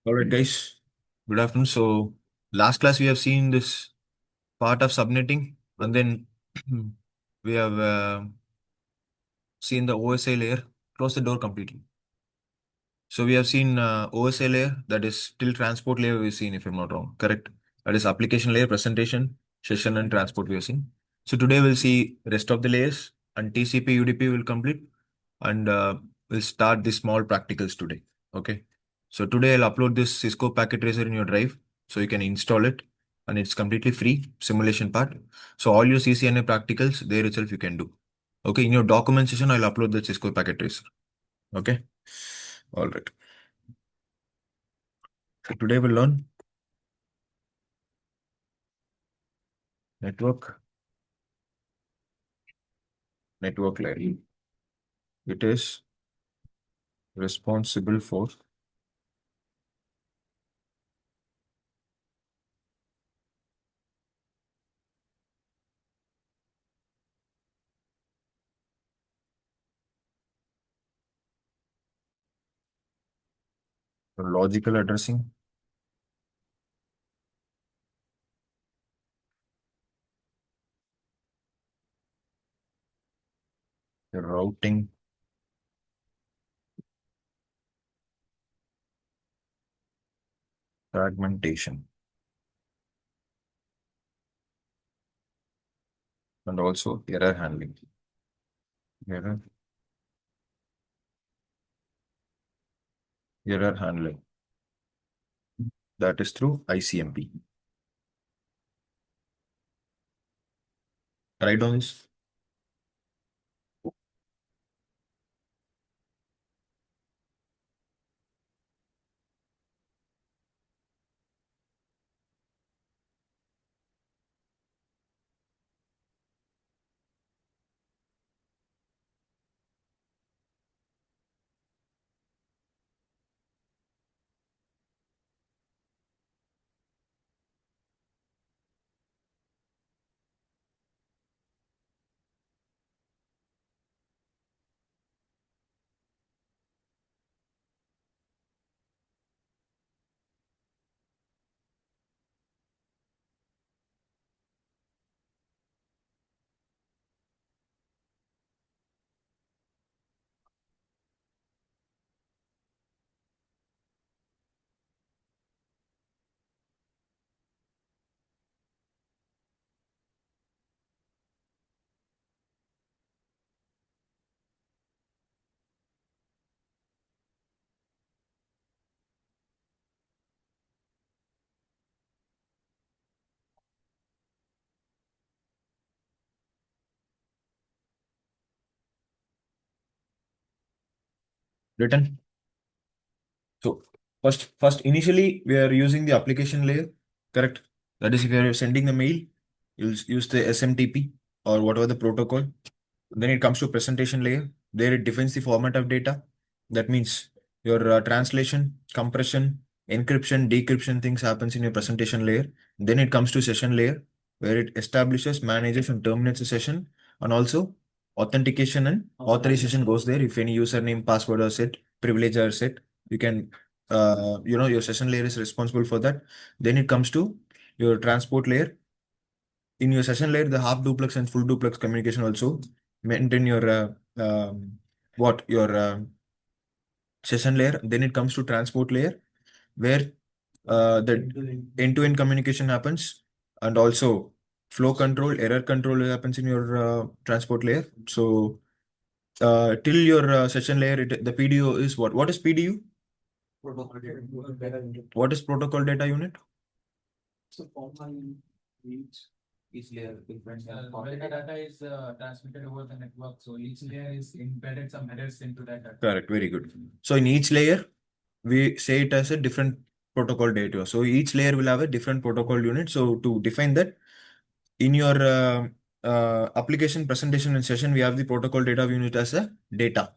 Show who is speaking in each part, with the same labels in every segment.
Speaker 1: All right, guys. Good afternoon. So, last class we have seen this part of subnetting, and then we have seen the OSI layer. Close the door completely. So we have seen OSI layer, that is still transport layer we've seen, if I'm not wrong. Correct. That is application layer, presentation, session, and transport we have seen. So today we'll see rest of the layers, and TCP UDP will complete, and we'll start the small practicals today. Okay. So today I'll upload this Cisco packet tracer in your drive so you can install it, and it's completely free simulation part. So all your CCNA practicals there itself you can do. Okay. In your document session, I'll upload the Cisco packet tracer. Okay. All right. So today we'll learn network layer. It is responsible for logical addressing, routing, fragmentation, and also error handling. Error, error handling. That is through ICMP. Write down this. Written. So first initially we are using the application layer, correct? That is, if you are sending the mail, you'll use the SMTP or whatever the protocol. Then it comes to presentation layer. There it defines the format of data. That means your translation, compression, encryption, decryption things happens in your presentation layer. Then it comes to session layer, where it establishes, manages, and terminates the session. And also authentication and authorization goes there. If any username, password are set, privilege are set, you can, your session layer is responsible for that. Then it comes to your transport layer. In your session layer, the half duplex and full duplex communication also maintain your what your session layer. Then it comes to transport layer, where the end-to-end communication happens, and also flow control, error control happens in your transport layer. So till your session layer, the PDO is what? What is PDU? What is protocol data unit?
Speaker 2: Each layer different. When the data is transmitted over the network, so each layer is embedded some headers into that data.
Speaker 1: Correct. Very good. So in each layer, we say it as a different protocol data. So each layer will have a different protocol unit. So to define that, in your application presentation and session, we have the protocol data unit as a data.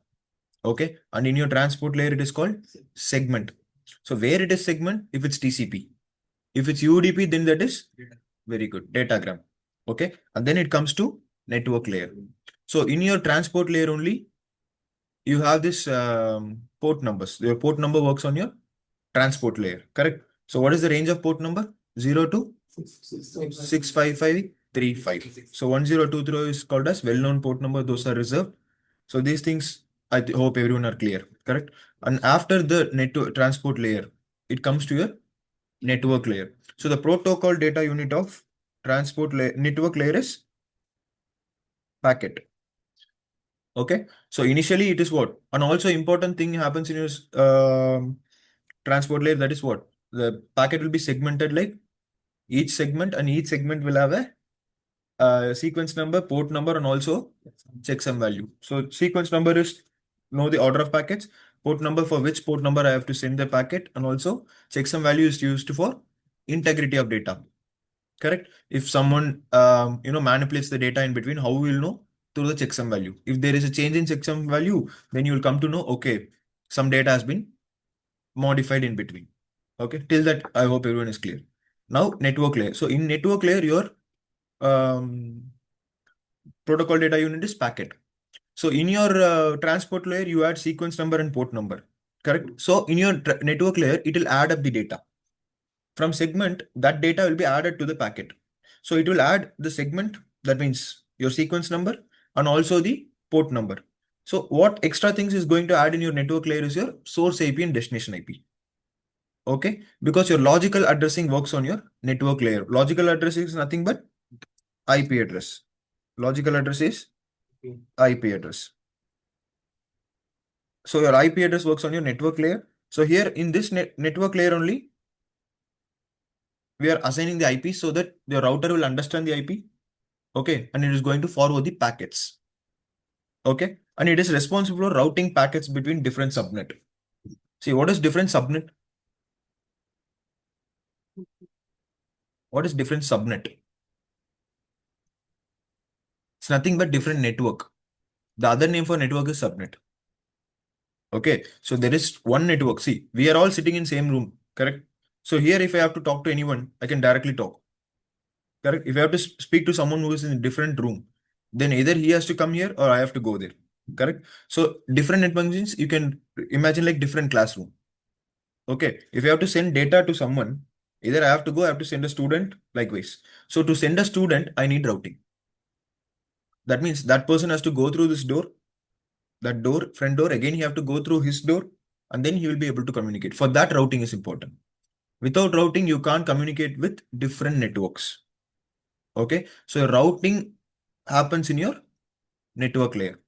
Speaker 1: Okay. And in your transport layer, it is called segment. So where it is segment, if it's TCP. If it's UDP, then that is very good. Datagram. Okay. And then it comes to network layer. So in your transport layer only, you have this port numbers. Your port number works on your transport layer, correct? So what is the range of port number? 0 to 65535. So 1023 is called as well-known port number. Those are reserved. So these things, I hope everyone are clear, correct? And after the network transport layer, it comes to your network layer. So the protocol data unit of transport layer, network layer is packet. Okay. So initially it is what? An also important thing happens in your transport layer. That is what? The packet will be segmented like each segment, and each segment will have a sequence number, port number, and also checksum value. So sequence number is know the order of packets, port number for which port number I have to send the packet, and also checksum value is used for integrity of data. Correct? If someone manipulates the data in between, how we will know? Through the checksum value. If there is a change in checksum value, then you will come to know, okay, some data has been modified in between. Okay, till that I hope everyone is clear. Now network layer. So in network layer, your protocol data unit is packet. So in your transport layer, you add sequence number and port number. Correct. So in your network layer, it will add up the data. From segment, that data will be added to the packet. So it will add the segment, that means your sequence number, and also the port number. So what extra things is going to add in your network layer is your source IP and destination IP. Okay, because your logical addressing works on your network layer. Logical address is nothing but IP address. Logical address is IP address. So your IP address works on your network layer. So here in this network layer only, we are assigning the IP so that the router will understand the IP. Okay, and it is going to forward the packets. Okay, and it is responsible for routing packets between different subnet. See, what is different subnet? What is different subnet? It's nothing but different network. The other name for network is subnet. Okay, so there is one network. See, we are all sitting in same room, correct? So here, if I have to talk to anyone, I can directly talk. Correct? If I have to speak to someone who is in a different room, then either he has to come here or I have to go there. Correct? So different network means you can imagine like different classroom. Okay. If you have to send data to someone, either I have to go, I have to send a student, likewise. So to send a student, I need routing. That means that person has to go through this door, that door, front door, again, he have to go through his door, and then he will be able to communicate. For that, routing is important. Without routing, you can't communicate with different networks. Okay. So routing happens in your network layer.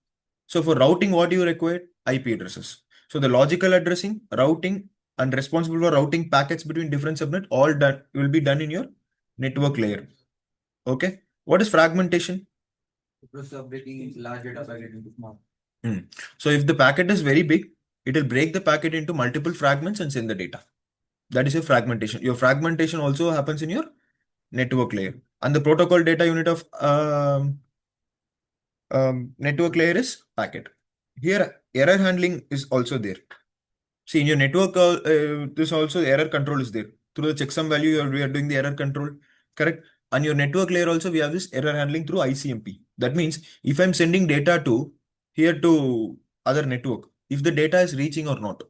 Speaker 1: So for routing, what you require? IP addresses. So the logical addressing, routing, and responsible for routing packets between different subnet, all that will be done in your network layer. Okay. What is fragmentation?
Speaker 2: Breaking larger data packet into small.
Speaker 1: So if the packet is very big, it will break the packet into multiple fragments and send the data. That is your fragmentation. Your fragmentation also happens in your network layer. And the protocol data unit of network layer is packet. Here, error handling is also there. See, in your network, this also error control is there. Through the checksum value, we are doing the error control, correct? On your network layer also, we have this error handling through ICMP. That means if I'm sending data to here to other network, if the data is reaching or not.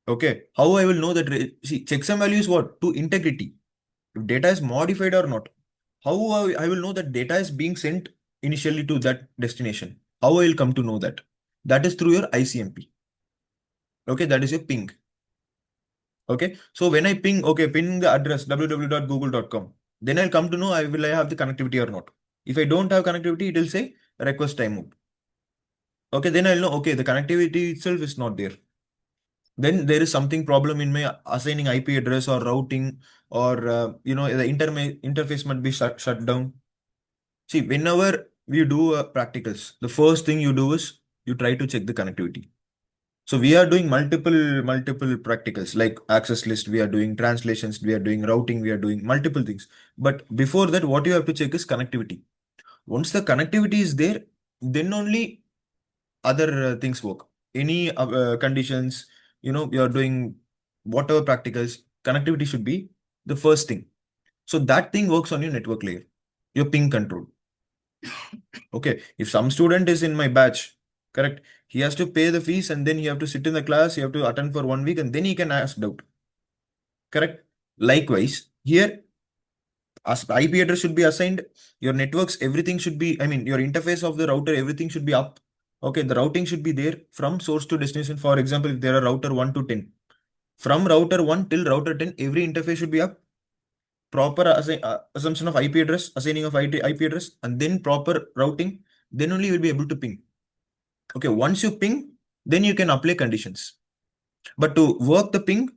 Speaker 1: Okay, how I will know that? See, checksum value is what? To integrity. If data is modified or not. How I will know that data is being sent initially to that destination? How I will come to know that? That is through your ICMP. Okay, that is your ping. Okay, so when I ping, okay, ping the address www.google.com, then I'll come to know I have the connectivity or not. If I don't have connectivity, it will say request time out. Okay, then I'll know, okay, the connectivity itself is not there. Then there is something problem in my assigning IP address or routing, or the interface might be shut down. See, whenever we do practicals, the first thing you do is you try to check the connectivity. So we are doing multiple practicals like access list, we are doing translations, we are doing routing, we are doing multiple things. But before that, what you have to check is connectivity. Once the connectivity is there, then only other things work. Any conditions, you are doing whatever practicals, connectivity should be the first thing. So that thing works on your network layer, your ping control. Okay, if some student is in my batch, correct, He has to pay the fees and then he have to sit in the class, he have to attend for 1 week and then he can ask doubt. Correct? Likewise, here as IP address should be assigned, your networks, everything should be, I mean, your interface of the router, everything should be up. Okay, the routing should be there from source to destination. For example, if there are router 1 to 10, from router 1 till router 10, every interface should be up. Proper assumption of IP address, assigning of IP address, and then proper routing, then only you will be able to ping. Okay, once you ping, then you can apply conditions. But to work the ping,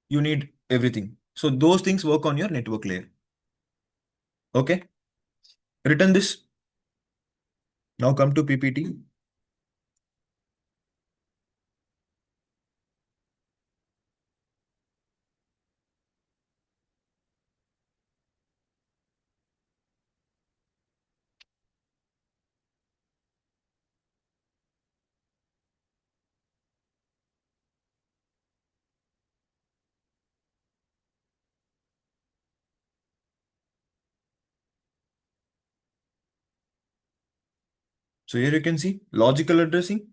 Speaker 1: you need everything. So those things work on your network layer. Okay, written this. Now come to PPT. So here you can see logical addressing,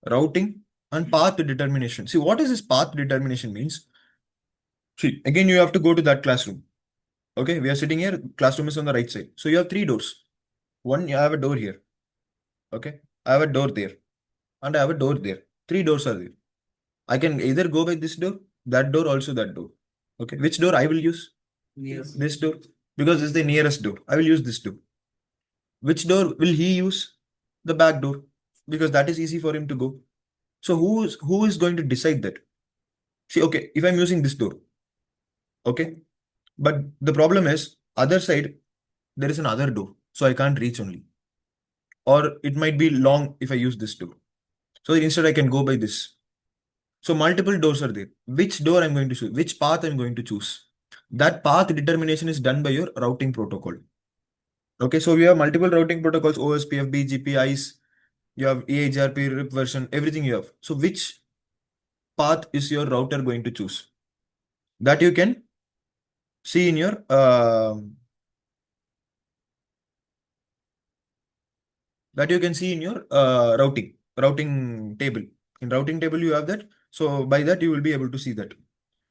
Speaker 1: routing, and path determination. See, what is this path determination means? See, again, you have to go to that classroom. Okay, we are sitting here, classroom is on the right side. So you have 3 doors. One, you have a door here. Okay, I have a door there, and I have a door there. 3 doors are there. I can either go by this door, that door, also that door. Okay, which door I will use?
Speaker 2: Yes.
Speaker 1: This door, because this is the nearest door. I will use this door. Which door will he use? The back door, because that is easy for him to go. So who is going to decide that? See, okay, if I'm using this door, okay, but the problem is other side there is another door, so I can't reach only, or it might be long if I use this door. So instead I can go by this. So multiple doors are there. Which door I'm going to choose? Which path I'm going to choose? That path determination is done by your routing protocol. Okay, so we have multiple routing protocols: OSPF, BGP, ICE. You have EHRP, RIP version, everything you have. So which path is your router going to choose? That you can see in your routing table. In routing table you have that. So by that you will be able to see that.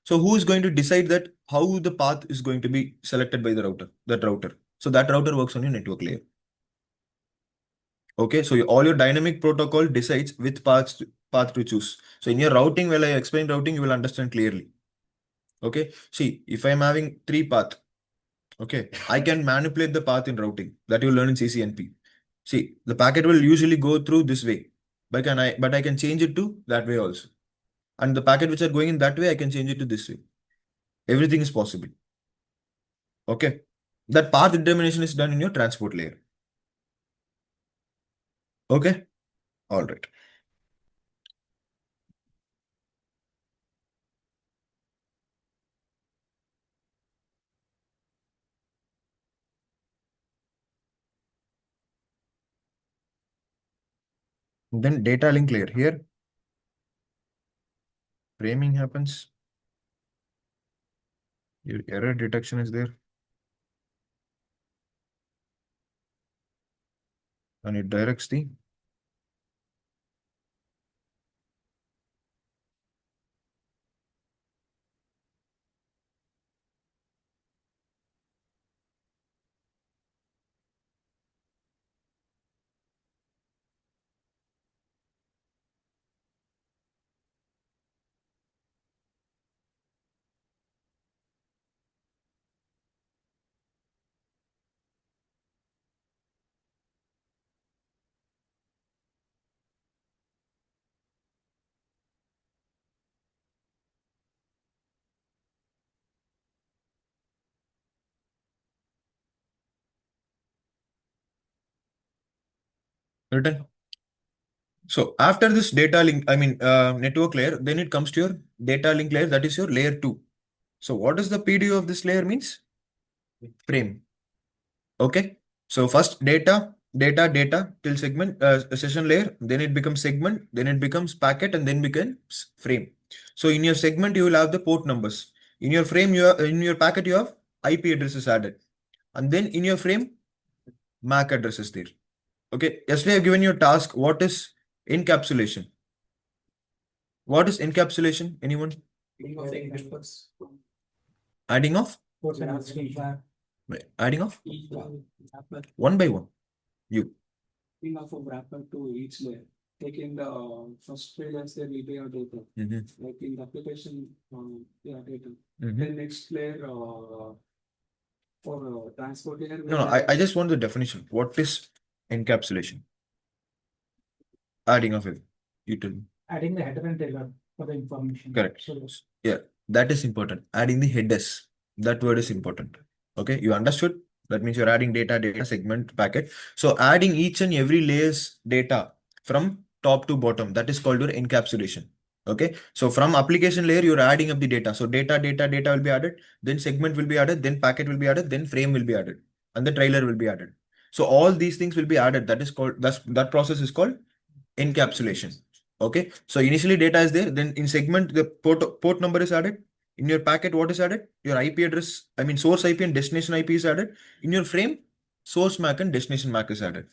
Speaker 1: So who is going to decide that how the path is going to be selected by the router? That router. So that router works on your network layer. Okay, so all your dynamic protocol decides which path to choose. So in your routing, while I explain routing, you will understand clearly. Okay, see, if I'm having 3 path, okay, I can manipulate the path in routing that you learn in CCNP. See, the packet will usually go through this way, but I can change it to that way also. And the packet which are going in that way, I can change it to this way. Everything is possible. Okay, that path determination is done in your transport layer. Okay, all right. Then data link layer here, framing happens. Your error detection is there, and it directs the written. So after this data link, I mean network layer, then it comes to your data link layer. That is your layer 2. So what is the PDU of this layer means? Frame. Okay. So first data till segment session layer, then it becomes segment, then it becomes packet, and then becomes frame. So in your segment you will have the port numbers. In your frame in your packet you have IP addresses added, and then in your frame MAC address is there. Okay. Yesterday I've given you a task. What is Encapsulation. What is encapsulation? Anyone? Adding of? Adding of? One by one. You.
Speaker 2: Of a wrapper to each layer. Taking the first layer as the layer data, like in the application data. Then next layer for transport layer.
Speaker 1: No, I just want the definition. What is encapsulation? Adding of it. You tell me.
Speaker 2: Adding the header and tailor for the information.
Speaker 1: Correct. Yeah, that is important. Adding the headers. That word is important. Okay, you understood? That means you're adding data segment packet. So adding each and every layer's data from top to bottom, that is called your encapsulation. Okay, so from application layer, you're adding up the data. So data will be added, then segment will be added, then packet will be added, then frame will be added, and the trailer will be added. So all these things will be added. That is called, that process is called encapsulation. Okay, so initially data is there, then in segment the port number is added. In your packet, what is added? Your IP address, I mean source IP and destination IP is added. In your frame, source MAC and destination MAC is added.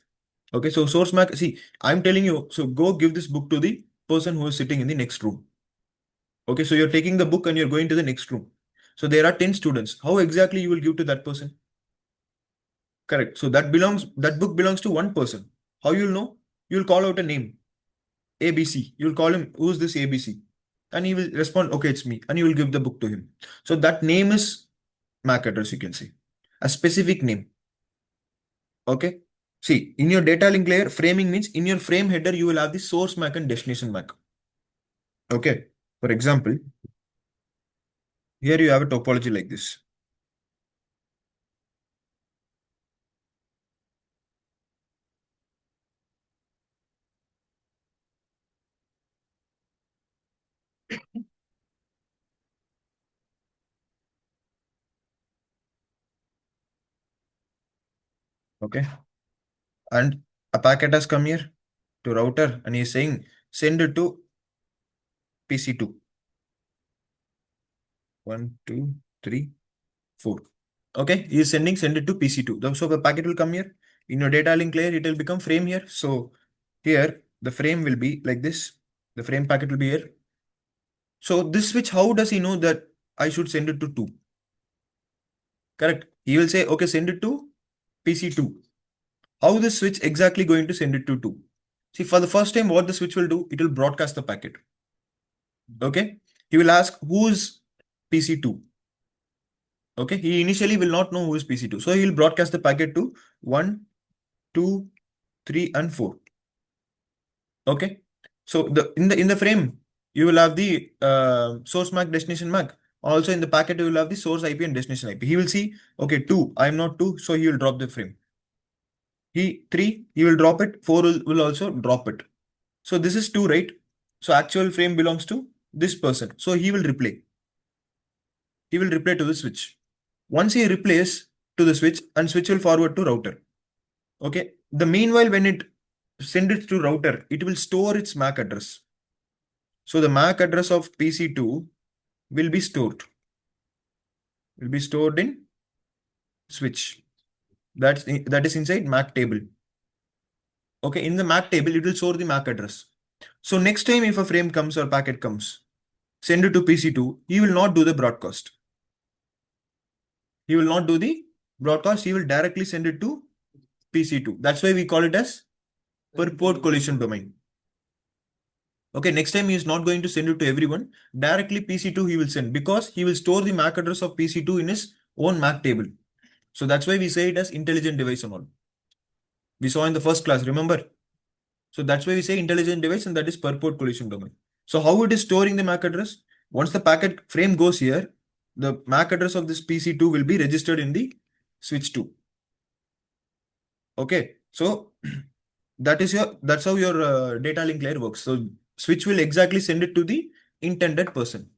Speaker 1: Okay, so source MAC, see, I'm telling you, so go give this book to the person who is sitting in the next room. Okay, so you're taking the book and you're going to the next room. So there are 10 students. How exactly you will give to that person? Correct. So that book belongs to one person. How you'll know? You'll call out a name. ABC. You'll call him, who's this ABC? And he will respond, okay, it's me. And you will give the book to him. So that name is MAC address, you can say. A specific name. Okay. See, in your data link layer, framing means in your frame header, you will have the source MAC and destination MAC. Okay. For example, here you have a topology like this. Okay. And a packet has come here to router and he's saying, send it to PC2. 1, 2, 3, 4. Okay, he is send it to PC2. So the packet will come here. In your data link layer, it will become frame here. So here, the frame will be like this. The frame packet will be here. So this switch, how does he know that I should send it to 2? Correct. He will say, okay, send it to PC2. How this switch exactly going to send it to 2? See, for the first time, what the switch will do, it will broadcast the packet. Okay. He will ask, who's PC2? Okay. He initially will not know who is PC2. So he will broadcast the packet to 1, 2, 3, and 4. Okay. So in the frame, you will have the source MAC, destination MAC. Also in the packet, you will have the source IP and destination IP. He will see, okay, 2, I'm not 2, so he will drop the frame. 3, he will drop it, 4 will also drop it. So this is 2, right? So actual frame belongs to this person. So he will replay. He will replay to the switch. Once he replays to the switch, and switch will forward to router. Okay. The meanwhile, when it send it to router, it will store its MAC address. So the MAC address of PC2 will be stored. Will be stored in switch. That is inside MAC table. Okay, in the MAC table, it will store the MAC address. So next time if a frame comes or packet comes, send it to PC2, he will not do the broadcast. He will not do the broadcast. He will directly send it to PC2. That's why we call it as per port collision domain. Okay, next time he is not going to send it to everyone. Directly PC2 he will send because he will store the MAC address of PC2 in his own MAC table. So that's why we say it as intelligent device and all. We saw in the first class, remember? So that's why we say intelligent device and that is per port collision domain. So how it is storing the MAC address? Once the packet frame goes here, the MAC address of this PC2 will be registered in the switch 2. Okay, so that's how your data link layer works. So switch will exactly send it to the intended person.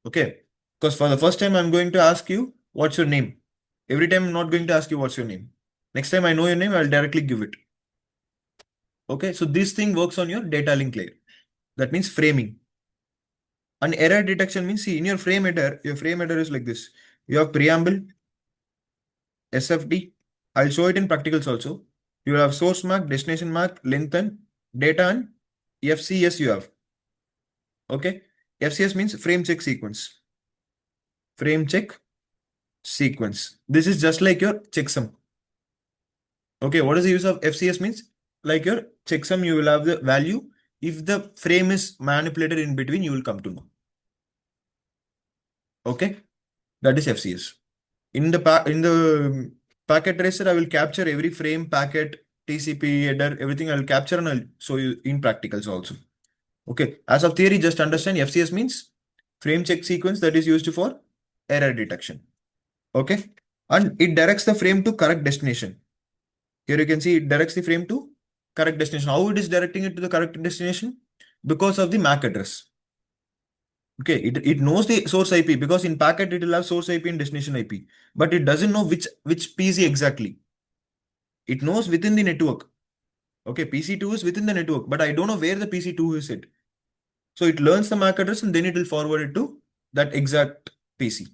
Speaker 1: Okay, because for the first time I'm going to ask you what's your name. Every time I'm not going to ask you what's your name. Next time I know your name, I'll directly give it. Okay, so this thing works on your data link layer. That means framing. And error detection means, see, in your frame header is like this. You have preamble, SFD. I'll show it in practicals also. You have source MAC, destination MAC, length and data and FCS you have. Okay. FCS means frame check sequence. Frame check sequence. This is just like your checksum. Okay. What is the use of FCS means? Like your checksum, you will have the value. If the frame is manipulated in between, you will come to know. Okay. That is FCS. In the packet tracer, I will capture every frame, packet, TCP, header, everything I will capture and I'll show you in practicals also. Okay. As of theory, just understand FCS means frame check sequence that is used for error detection. Okay. And it directs the frame to correct destination. Here you can see it directs the frame to correct destination. How it is directing it to the correct destination? Because of the MAC address. Okay, it knows the source IP because in packet it will have source IP and destination IP, but it doesn't know which PC exactly. It knows within the network. Okay, PC2 is within the network, but I don't know where the PC2 is at. So it learns the MAC address and then it will forward it to that exact PC.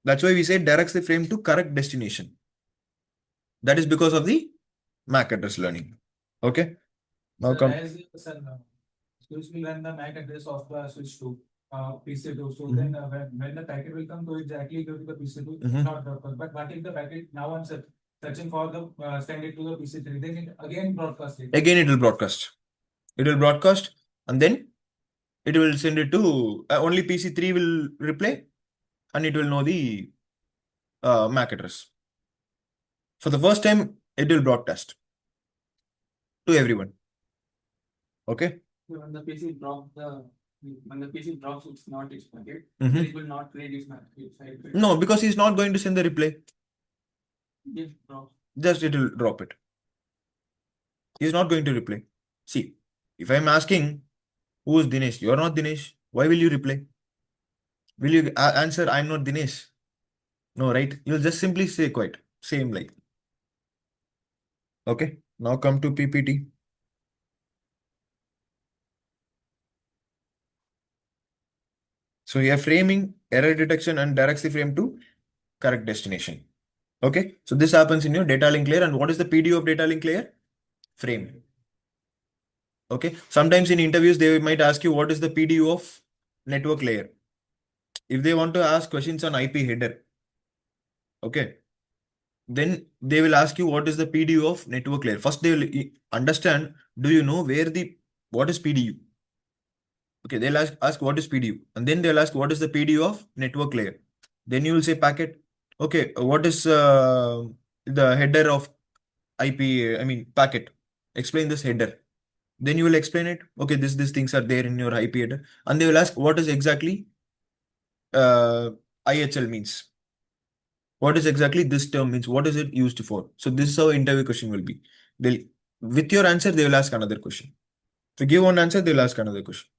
Speaker 1: That's why we say directs the frame to correct destination. That is because of the MAC address learning. Okay. Now
Speaker 2: Sir,
Speaker 1: come.
Speaker 2: Excuse me, when the MAC address of the switch to PC2, so
Speaker 1: Mhm.
Speaker 2: then when the packet will come to exactly go to the PC2,
Speaker 1: Mhm.
Speaker 2: not broadcast. But what if the packet now I'm searching for the send it to the PC3, then it again broadcast it.
Speaker 1: Again, it will broadcast. It will broadcast and then it will send it to only PC3 will reply and it will know the MAC address. For the first time, it will broadcast to everyone. Okay.
Speaker 2: When the PC drops it's not its packet,
Speaker 1: Mhm.
Speaker 2: then it will not read its packet.
Speaker 1: No, because he's not going to send the reply.
Speaker 2: Yes, drop.
Speaker 1: Just it will drop it. He's not going to reply. See, if I'm asking who is Dinesh, you're not Dinesh. Why will you reply? Will you answer I'm not Dinesh? No, right? You'll just simply say quite same like. Okay. Now come to PPT. So here framing, error detection, and directs the frame to correct destination. Okay. So this happens in your data link layer. And what is the PDU of data link layer? Frame. Okay. Sometimes in interviews, they might ask you what is the PDU of network layer. If they want to ask questions on IP header, okay, then they will ask you what is the PDU of network layer. First, they will understand, do you know what is PDU? Okay, they'll ask what is PDU, and then they'll ask what is the PDU of network layer. Then you will say packet. Okay, what is the header of IP? I mean packet. Explain this header. Then you will explain it. Okay, these things are there in your IP header, and they will ask what is exactly uh, IHL means. What is exactly this term means? What is it used for? So this is how interview question will be. They'll with your answer they will ask another question. To give one answer, they'll ask another question.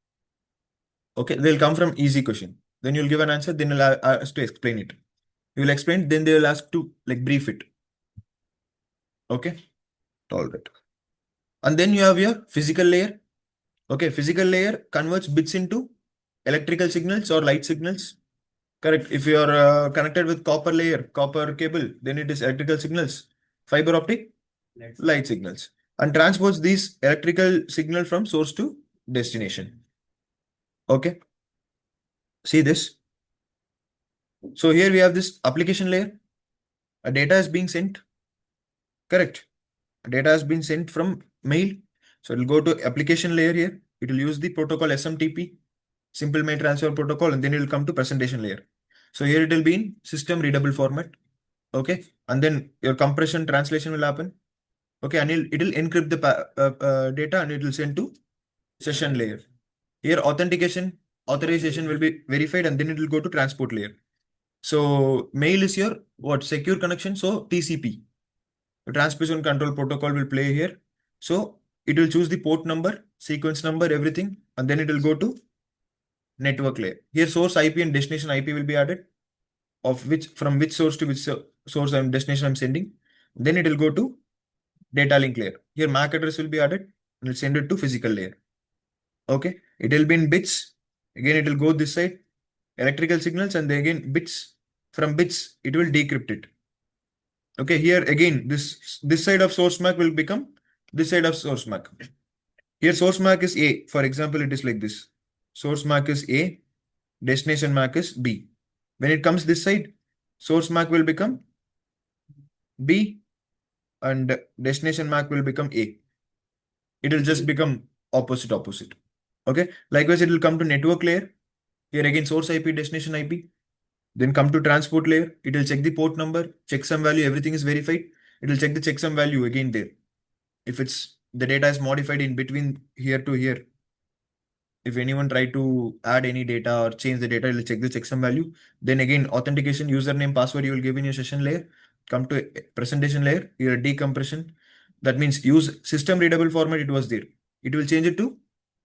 Speaker 1: Okay, they'll come from easy question. Then you'll give an answer, then you'll ask to explain it. You will explain, then they will ask to like brief it. Okay, all right. And then you have your physical layer. Okay, physical layer converts bits into electrical signals or light signals. Correct. If you are connected with copper layer, copper cable, then it is electrical signals. Fiber optic, light signals. And transports these electrical signal from source to destination. Okay. See this. So here we have this application layer. A data is being sent. Correct. Data has been sent from mail. So it will go to application layer here. It will use the protocol SMTP, simple mail transfer protocol, and then it will come to presentation layer. So here it will be in system readable format. Okay. And then your compression translation will happen. Okay. And it will encrypt the data and it will send to session layer. Here authorization will be verified and then it will go to transport layer. So mail is your what secure connection. So TCP. The transmission control protocol will play here. So it will choose the port number, sequence number, everything, and then it will go to network layer. Here source IP and destination IP will be added, of which from which source to which source and destination I'm sending. Then it will go to data link layer. Here MAC address will be added and will send it to physical layer. Okay, it will be in bits. Again, it will go this side, electrical signals, and then again bits. From bits, it will decrypt it. Okay, here again, this side of source MAC will become this side of source MAC. Here source MAC is A. For example, it is like this. Source MAC is A, destination MAC is B. When it comes this side, source MAC will become B and destination MAC will become A. It will just become opposite. Okay. Likewise, it will come to network layer. Here again, source IP, destination IP. Then come to transport layer. It will check the port number, checksum value, everything is verified. It will check the checksum value again there. If it's the data is modified in between here to here, if anyone try to add any data or change the data, it will check the checksum value. Then again, authentication, username, password you will give in your session layer. Come to presentation layer, your decompression. That means use system readable format, it was there. It will change it to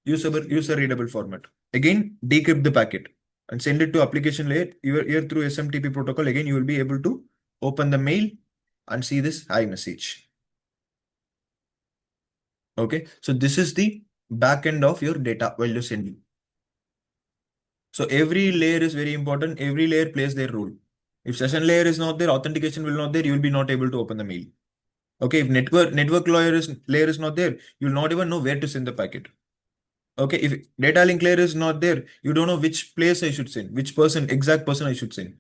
Speaker 1: user readable format. Again, decrypt the packet and send it to application layer. Here through SMTP protocol, again, you will be able to open the mail and see this hi message. Okay, so this is the back end of your data while you're sending. So every layer is very important. Every layer plays their role. If session layer is not there, authentication will not there. You will be not able to open the mail. Okay, if network layer is not there, you will not even know where to send the packet. Okay, if data link layer is not there, you don't know which place I should send, which exact person I should send.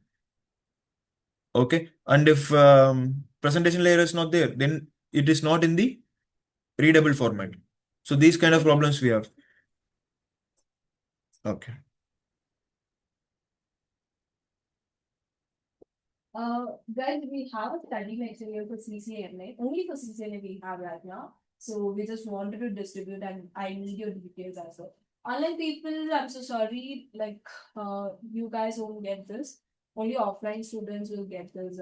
Speaker 1: Okay, and if presentation layer is not there, then it is not in the readable format. So these kind of problems we have. Okay.
Speaker 3: Guys, we have a study material for CCNA. Only for CCNA we have right now. So we just wanted to distribute, and I need your details as well. Online people, I'm so sorry. Like, you guys won't get this. Only offline students will get this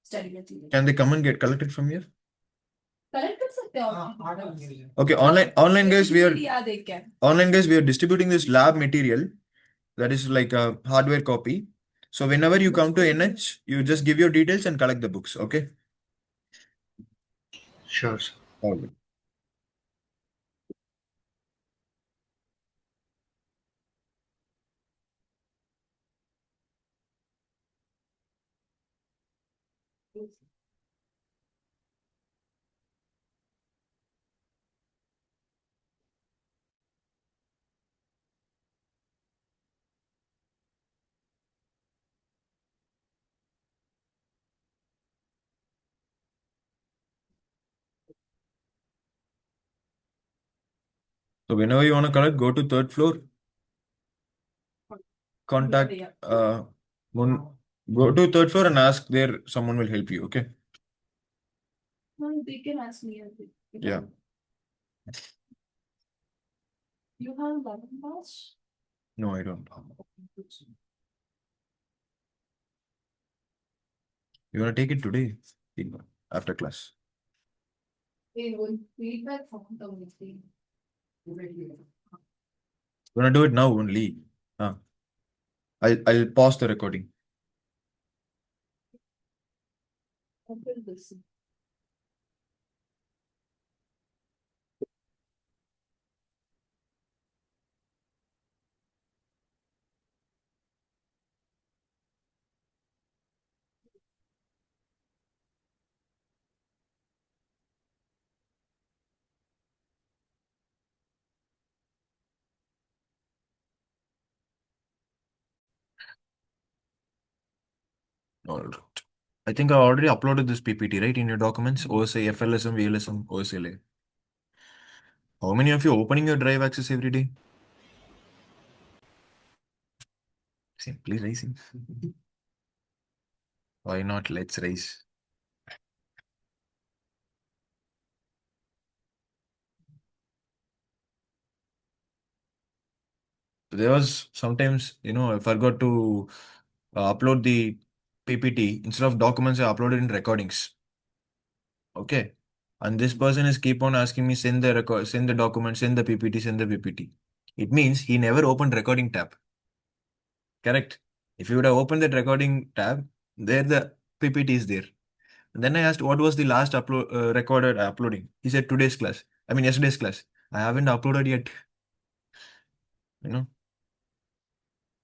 Speaker 3: study material.
Speaker 1: Can they come and get collected from here?
Speaker 3: Collected from
Speaker 1: Okay, online guys,
Speaker 3: Yeah, they can.
Speaker 1: online guys, we are distributing this lab material that is like a hardware copy. So whenever you come to NH, you just give your details and collect the books. Okay.
Speaker 4: Sure, sir.
Speaker 1: All good. So whenever you want to collect, go to third floor. Contact go to third floor and ask there. Someone will help you. Okay.
Speaker 3: No, they can ask me.
Speaker 1: Yeah.
Speaker 3: You have 11 pass?
Speaker 1: No, I don't. You want to take it today after class?
Speaker 3: They will feedback from the meeting.
Speaker 1: You want to do it now only? I'll pause the recording.
Speaker 3: Until this.
Speaker 1: All right. I think I already uploaded this PPT, right, in your documents. OSI, FLSM, VLSM, OSI layer. How many of you opening your drive access every day? Simply raising. Why not? Let's raise. There was sometimes, I forgot to upload the PPT. Instead of documents, I uploaded in recordings. Okay. And this person is keep on asking me, send the record, send the document, send the PPT, send the PPT. It means he never opened recording tab. Correct. If you would have opened that recording tab, there the PPT is there. And then I asked, what was the last recorded uploading? He said yesterday's class. I haven't uploaded yet.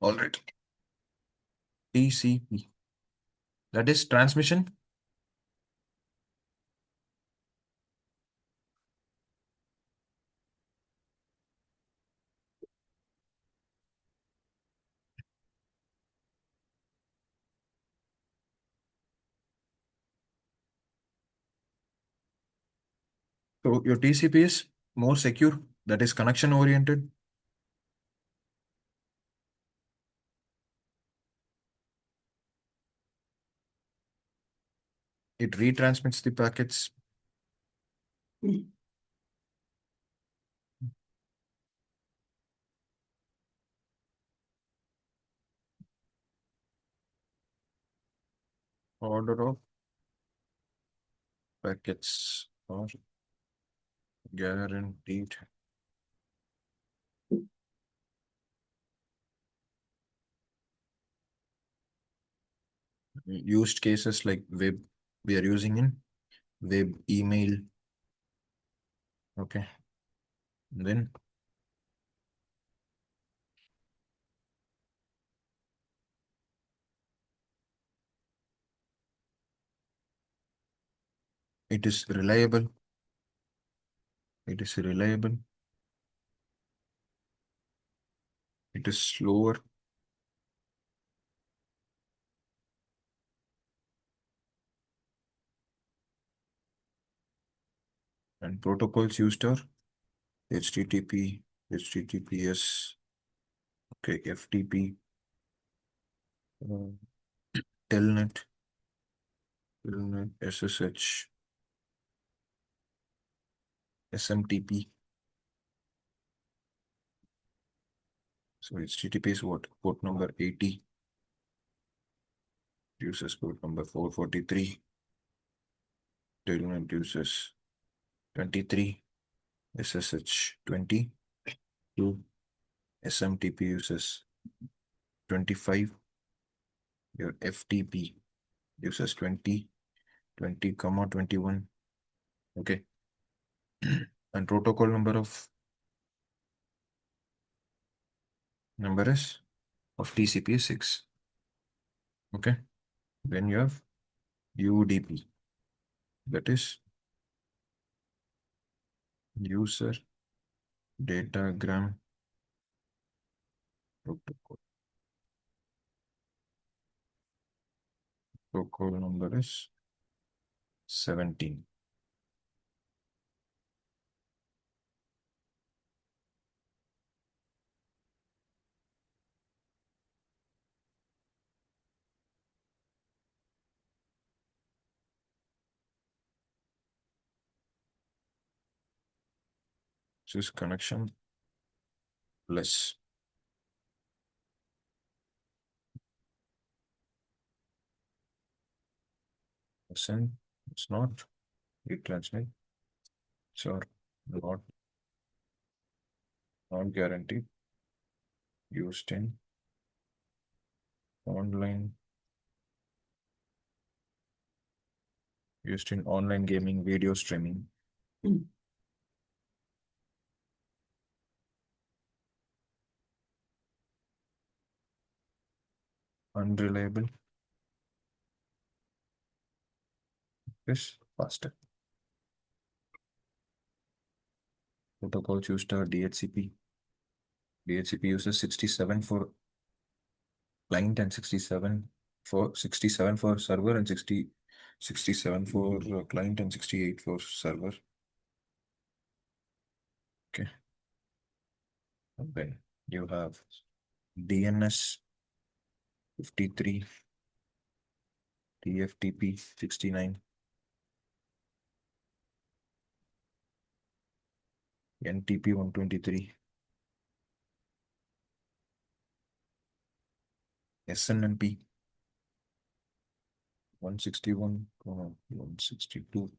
Speaker 1: All right. TCP. That is transmission. So your TCP is more secure, that is connection oriented. It retransmits the packets. Order of packets are guaranteed. Used cases like web, we are using in web, email. Okay. Then it is reliable. It is reliable. It is slower. And protocols used are HTTP, HTTPS, okay, FTP, uh, Telnet, SSH, SMTP. So HTTP is what? Port number 80. Uses port number 443. Telnet uses 23. SSH 22. SMTP uses 25. Your FTP uses 20, 20, 21. Okay. And protocol number is of TCP is 6. Okay. Then you have UDP, that is user datagram protocol. Protocol number is 17. This is connection less. Send, it's not retransmit. So not guaranteed. Used in online. Used in online gaming, video streaming. Unreliable. Is faster. Protocols used are DHCP. DHCP uses 67 for client and 67 for server and 67 for client and 68 for server. Okay. And then you have DNS 53, TFTP 69, NTP 123, SNMP 161, 162.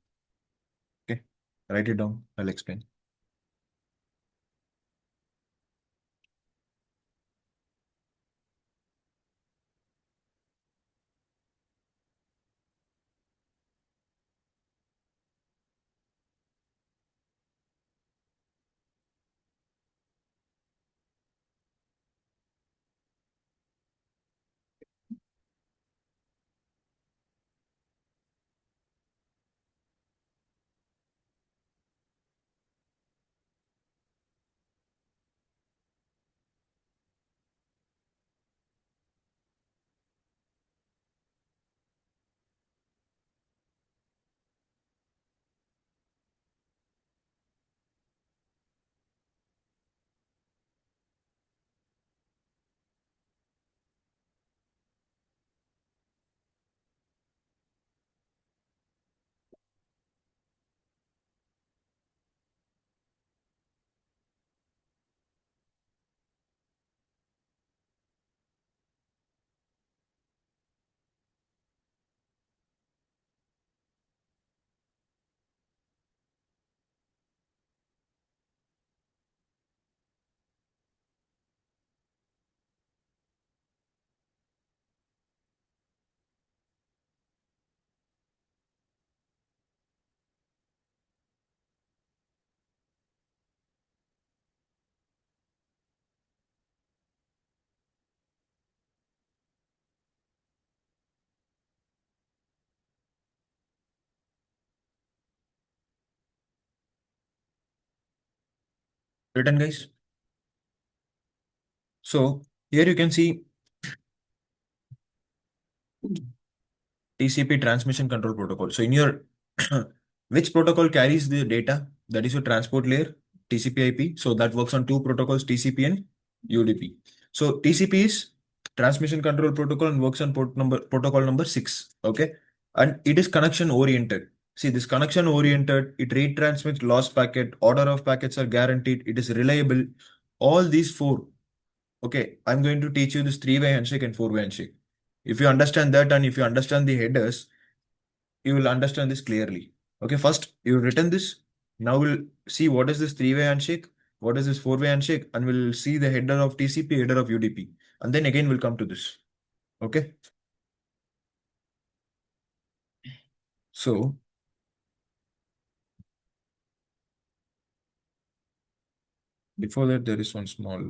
Speaker 1: Okay, write it down. I'll explain. Written, guys? So here you can see TCP transmission control protocol. So in your which protocol carries the data? That is your transport layer, TCP IP. So that works on two protocols, TCP and UDP. So TCP is transmission control protocol and works on protocol number 6. Okay. And it is connection oriented. See, this connection oriented, it retransmits lost packet, order of packets are guaranteed, it is reliable. All these four. Okay, I'm going to teach you this 3-way handshake and 4-way handshake. If you understand that and if you understand the headers, you will understand this clearly. Okay, first you've written this. Now we'll see what is this 3-way handshake, what is this 4-way handshake, and we'll see the header of TCP, header of UDP. And then again we'll come to this. Okay. So before that, there is one small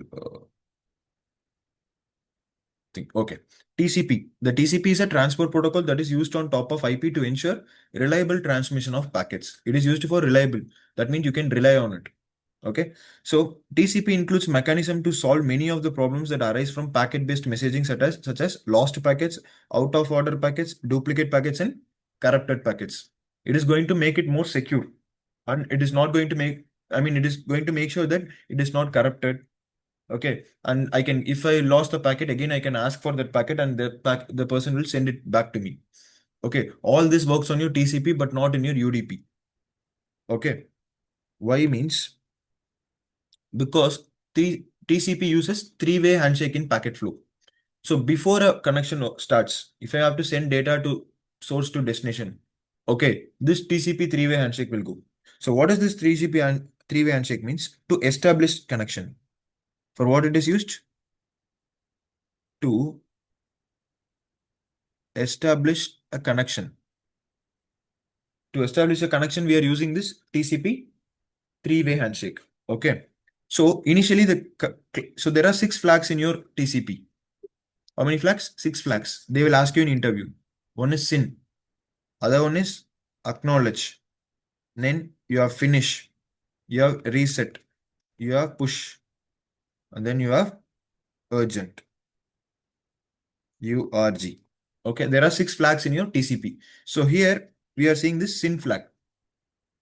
Speaker 1: thing. Okay. TCP. The TCP is a transport protocol that is used on top of IP to ensure reliable transmission of packets. It is used for reliable. That means you can rely on it. Okay. So TCP includes mechanism to solve many of the problems that arise from packet-based messaging such as lost packets, out of order packets, duplicate packets, and corrupted packets. It is going to make it more secure. And it is not going to make, it is going to make sure that it is not corrupted. Okay, and I can, if I lost the packet again, I can ask for that packet and the person will send it back to me. Okay, all this works on your TCP but not in your UDP. Okay, why means because TCP uses 3-way handshake in packet flow. So before a connection starts, if I have to send data to source to destination, okay, this TCP 3-way handshake will go. So what is this 3-way handshake means? To establish connection. For what it is used? To establish a connection. To establish a connection, we are using this TCP 3-way handshake. Okay. So initially, so there are 6 flags in your TCP. How many flags? 6 flags. They will ask you in interview. One is SYN. Other one is acknowledge. Then you have finish. You have reset. You have push. And then you have urgent. URG. Okay. There are 6 flags in your TCP. So here we are seeing this SYN flag.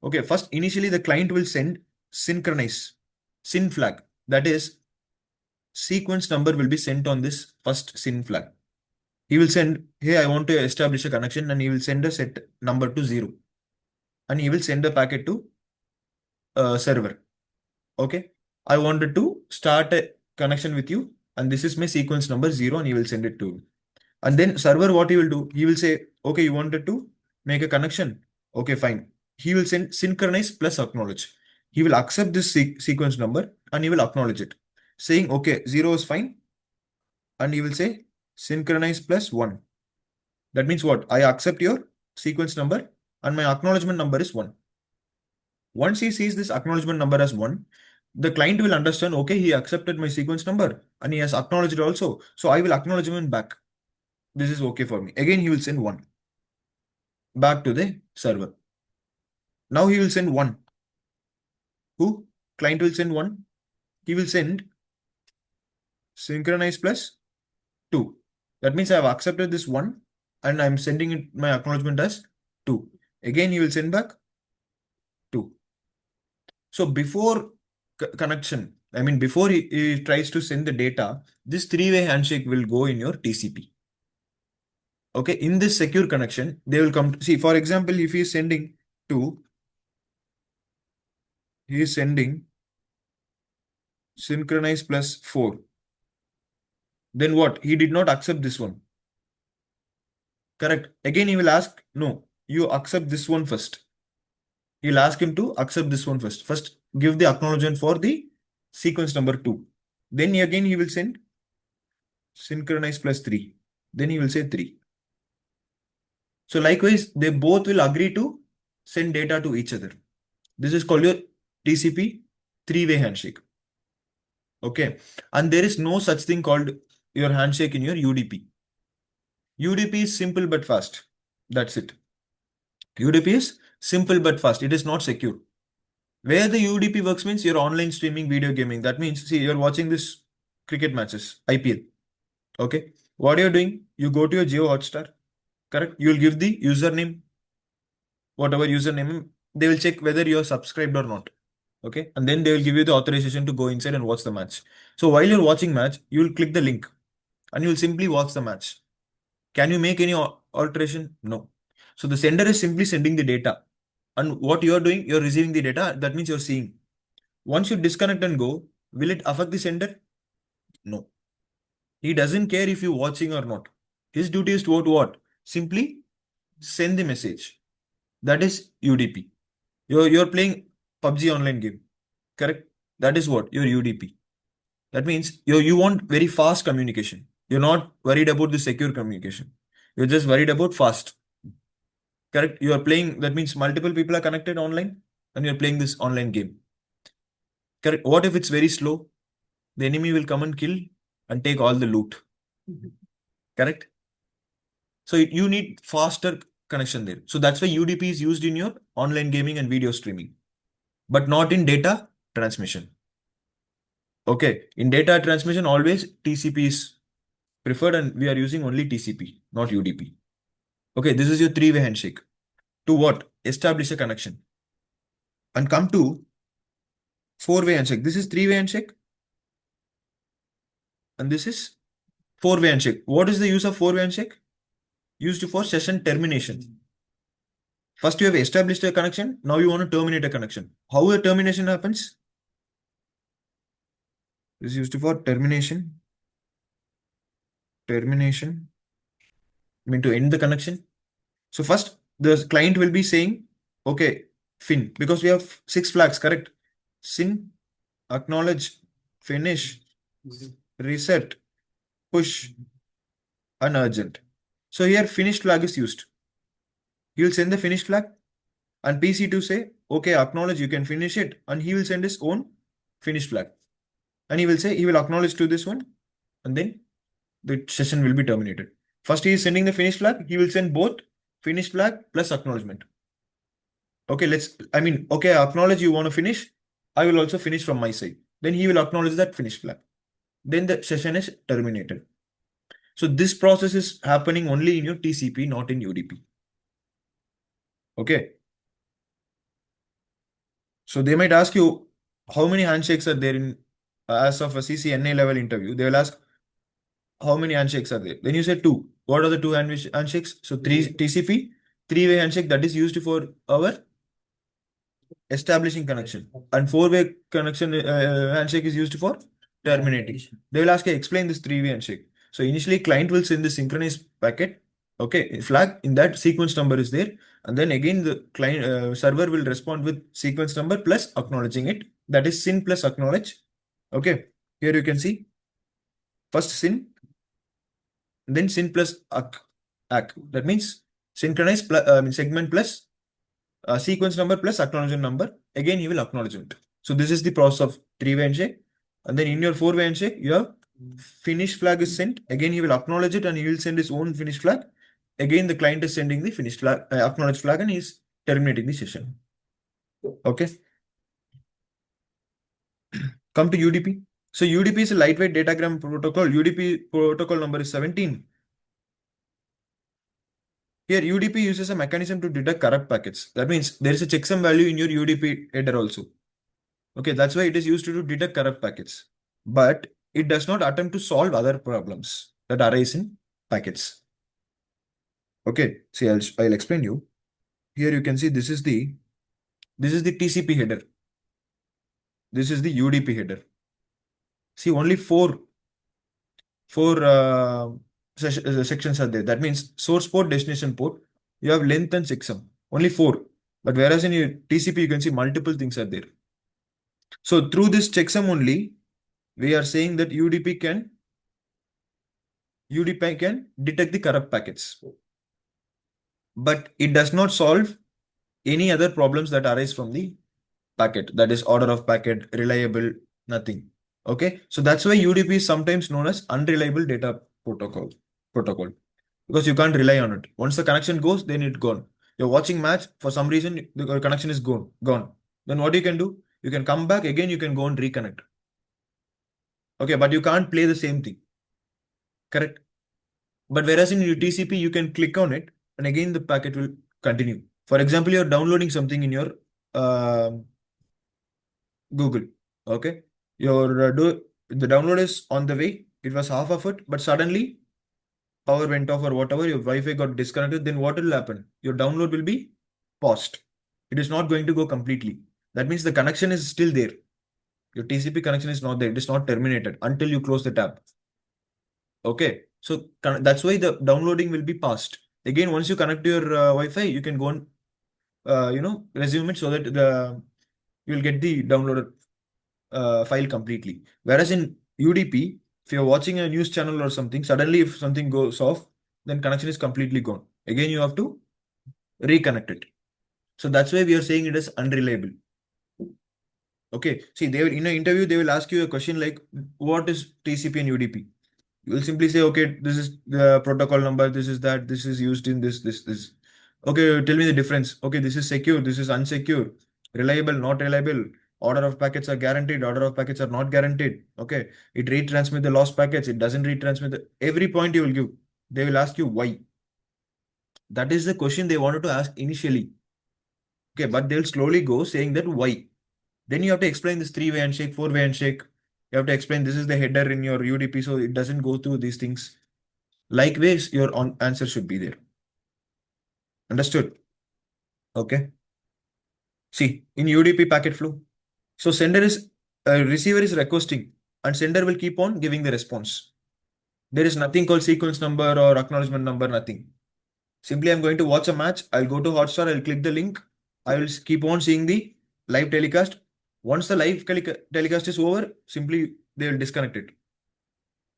Speaker 1: Okay, first initially the client will send synchronize SYN flag. That is, sequence number will be sent on this first SYN flag. He will send, hey, I want to establish a connection, and he will send a set number to 0. And he will send a packet to server. Okay, I wanted to start a connection with you, and this is my sequence number 0, and he will send it to you. And then server, what he will do? He will say, okay, you wanted to make a connection. Okay, fine. He will send synchronize plus acknowledge. He will accept this sequence number and he will acknowledge it, saying, okay, 0 is fine. And he will say synchronize plus 1. That means what? I accept your sequence number and my acknowledgement number is 1. Once he sees this acknowledgement number as 1, the client will understand, okay, he accepted my sequence number and he has acknowledged it also. So I will acknowledge him back. This is okay for me. Again, he will send 1 back to the server. Now he will send 1. Who? Client will send 1. He will send synchronize plus 2. That means I have accepted this 1 and I'm sending it my acknowledgement as 2. Again, he will send back 2. So before connection, before he tries to send the data, this 3-way handshake will go in your TCP. Okay, in this secure connection, they will come to see, for example, if he is sending 2, he is sending synchronize plus 4. Then what? He did not accept this one. Correct. Again, he will ask, no, you accept this one first. He'll ask him to accept this one first. First, give the acknowledgement for the sequence number 2. Then again, he will send synchronize plus 3. Then he will say 3. So likewise, they both will agree to send data to each other. This is called your TCP 3-way handshake. Okay. And there is no such thing called your handshake in your UDP. UDP is simple but fast. That's it. UDP is simple but fast. It is not secure. Where the UDP works means you're online streaming video gaming. That means, see, you're watching this cricket matches, IPL. Okay. What you're doing, you go to your Geo Hotstar, correct? You'll give the username, whatever username, they will check whether you're subscribed or not. Okay. And then they will give you the authorization to go inside and watch the match. So while you're watching match, you'll click the link and you'll simply watch the match. Can you make any alteration? No. So the sender is simply sending the data. And what you're doing, you're receiving the data. That means you're seeing. Once you disconnect and go, will it affect the sender? No. He doesn't care if you're watching or not. His duty is to what? Simply send the message. That is UDP. You're playing PUBG online game. Correct? That is what? Your UDP. That means you want very fast communication. You're not worried about the secure communication. You're just worried about fast. Correct? You are playing, that means multiple people are connected online and you're playing this online game. Correct? What if it's very slow? The enemy will come and kill and take all the loot. Correct? So you need faster connection there. So that's why UDP is used in your online gaming and video streaming, but not in data transmission. Okay, in data transmission, always TCP is preferred and we are using only TCP, not UDP. Okay, this is your three-way handshake. To what? Establish a connection. And come to four-way handshake. This is three-way handshake. And this is four-way handshake. What is the use of four-way handshake? Used for session termination. First, you have established a connection. Now you want to terminate a connection. How a termination happens? This is used for termination. Termination. I mean to end the connection. So first, the client will be saying, okay, fin, because we have 6 flags, correct? Sin, acknowledge, finish, reset, push, and urgent. So here finished flag is used. He will send the finished flag and PC to say, okay, acknowledge, you can finish it. And he will send his own finished flag. And he will say, he will acknowledge to this one. And then the session will be terminated. First, he is sending the finished flag. He will send both finished flag plus acknowledgement. Okay, okay, acknowledge you want to finish. I will also finish from my side. Then he will acknowledge that finished flag. Then the session is terminated. So this process is happening only in your TCP, not in UDP. Okay. So they might ask you how many handshakes are there in as of a CCNA level interview. They will ask how many handshakes are there. Then you say 2. What are the 2 handshakes? So 3 TCP, 3-way handshake that is used for our establishing connection, and 4-way connection handshake is used for terminating. They will ask, explain this 3-way handshake. So initially client will send the synchronized packet. Okay, flag in that sequence number is there, and then again the client server will respond with sequence number plus acknowledging it. That is SYN plus acknowledge. Okay, here you can see first SYN, then SYN plus ACK. That means synchronize segment plus sequence number plus acknowledgement number. Again, he will acknowledge it. So this is the process of 3-way handshake. And then in your 4-way handshake, your finished flag is sent. Again, he will acknowledge it and he will send his own finished flag. Again, the client is sending the finished flag, acknowledged flag, and he is terminating the session. Okay. Come to UDP. So UDP is a lightweight datagram protocol. UDP protocol number is 17. Here, UDP uses a mechanism to detect corrupt packets. That means there is a checksum value in your UDP header also. Okay, that's why it is used to detect corrupt packets. But it does not attempt to solve other problems that arise in packets. Okay, see, I'll explain you. Here you can see this is the TCP header. This is the UDP header. See, only four sections are there. That means source port, destination port. You have length and checksum. Only 4. But whereas in your TCP, you can see multiple things are there. So through this checksum only, we are saying that UDP can detect the corrupt packets. But it does not solve any other problems that arise from the packet. That is order of packet, reliable, nothing. Okay. So that's why UDP is sometimes known as unreliable data protocol. Because you can't rely on it. Once the connection goes, then it's gone. You're watching match, for some reason, the connection is gone. then what you can do? You can come back again, you can go and reconnect. Okay, but you can't play the same thing. Correct? But whereas in your TCP, you can click on it and again the packet will continue. For example, you're downloading something in your Google. Okay. The download is on the way. It was half of it, but suddenly power went off or whatever, your Wi-Fi got disconnected, then what will happen? Your download will be paused. It is not going to go completely. That means the connection is still there. Your TCP connection is not there. It is not terminated until you close the tab. Okay. So that's why the downloading will be passed. Again, once you connect to your Wi-Fi, you can go and resume it so that you'll get the downloaded file completely. Whereas in UDP, if you're watching a news channel or something, suddenly if something goes off, then connection is completely gone. Again, you have to reconnect it. So that's why we are saying it is unreliable. Okay. See, they will, in an interview, they will ask you a question like, what is TCP and UDP? You will simply say, okay, this is the protocol number, this is that, this is used in this. Okay, tell me the difference. Okay, this is secure, this is unsecure, reliable, not reliable. Order of packets are guaranteed, order of packets are not guaranteed. Okay, it retransmit the lost packets, it doesn't retransmit every point you will give. They will ask you why. That is the question they wanted to ask initially. Okay, but they'll slowly go saying that why. Then you have to explain this 3-way handshake, 4-way handshake. You have to explain this is the header in your UDP, so it doesn't go through these things. Likewise, your answer should be there. Understood? Okay. See, in UDP packet flow, so receiver is requesting and sender will keep on giving the response. There is nothing called sequence number or acknowledgement number, nothing. Simply, I'm going to watch a match. I'll go to Hotstar, I'll click the link. I will keep on seeing the live telecast. Once the live telecast is over, simply they will disconnect it.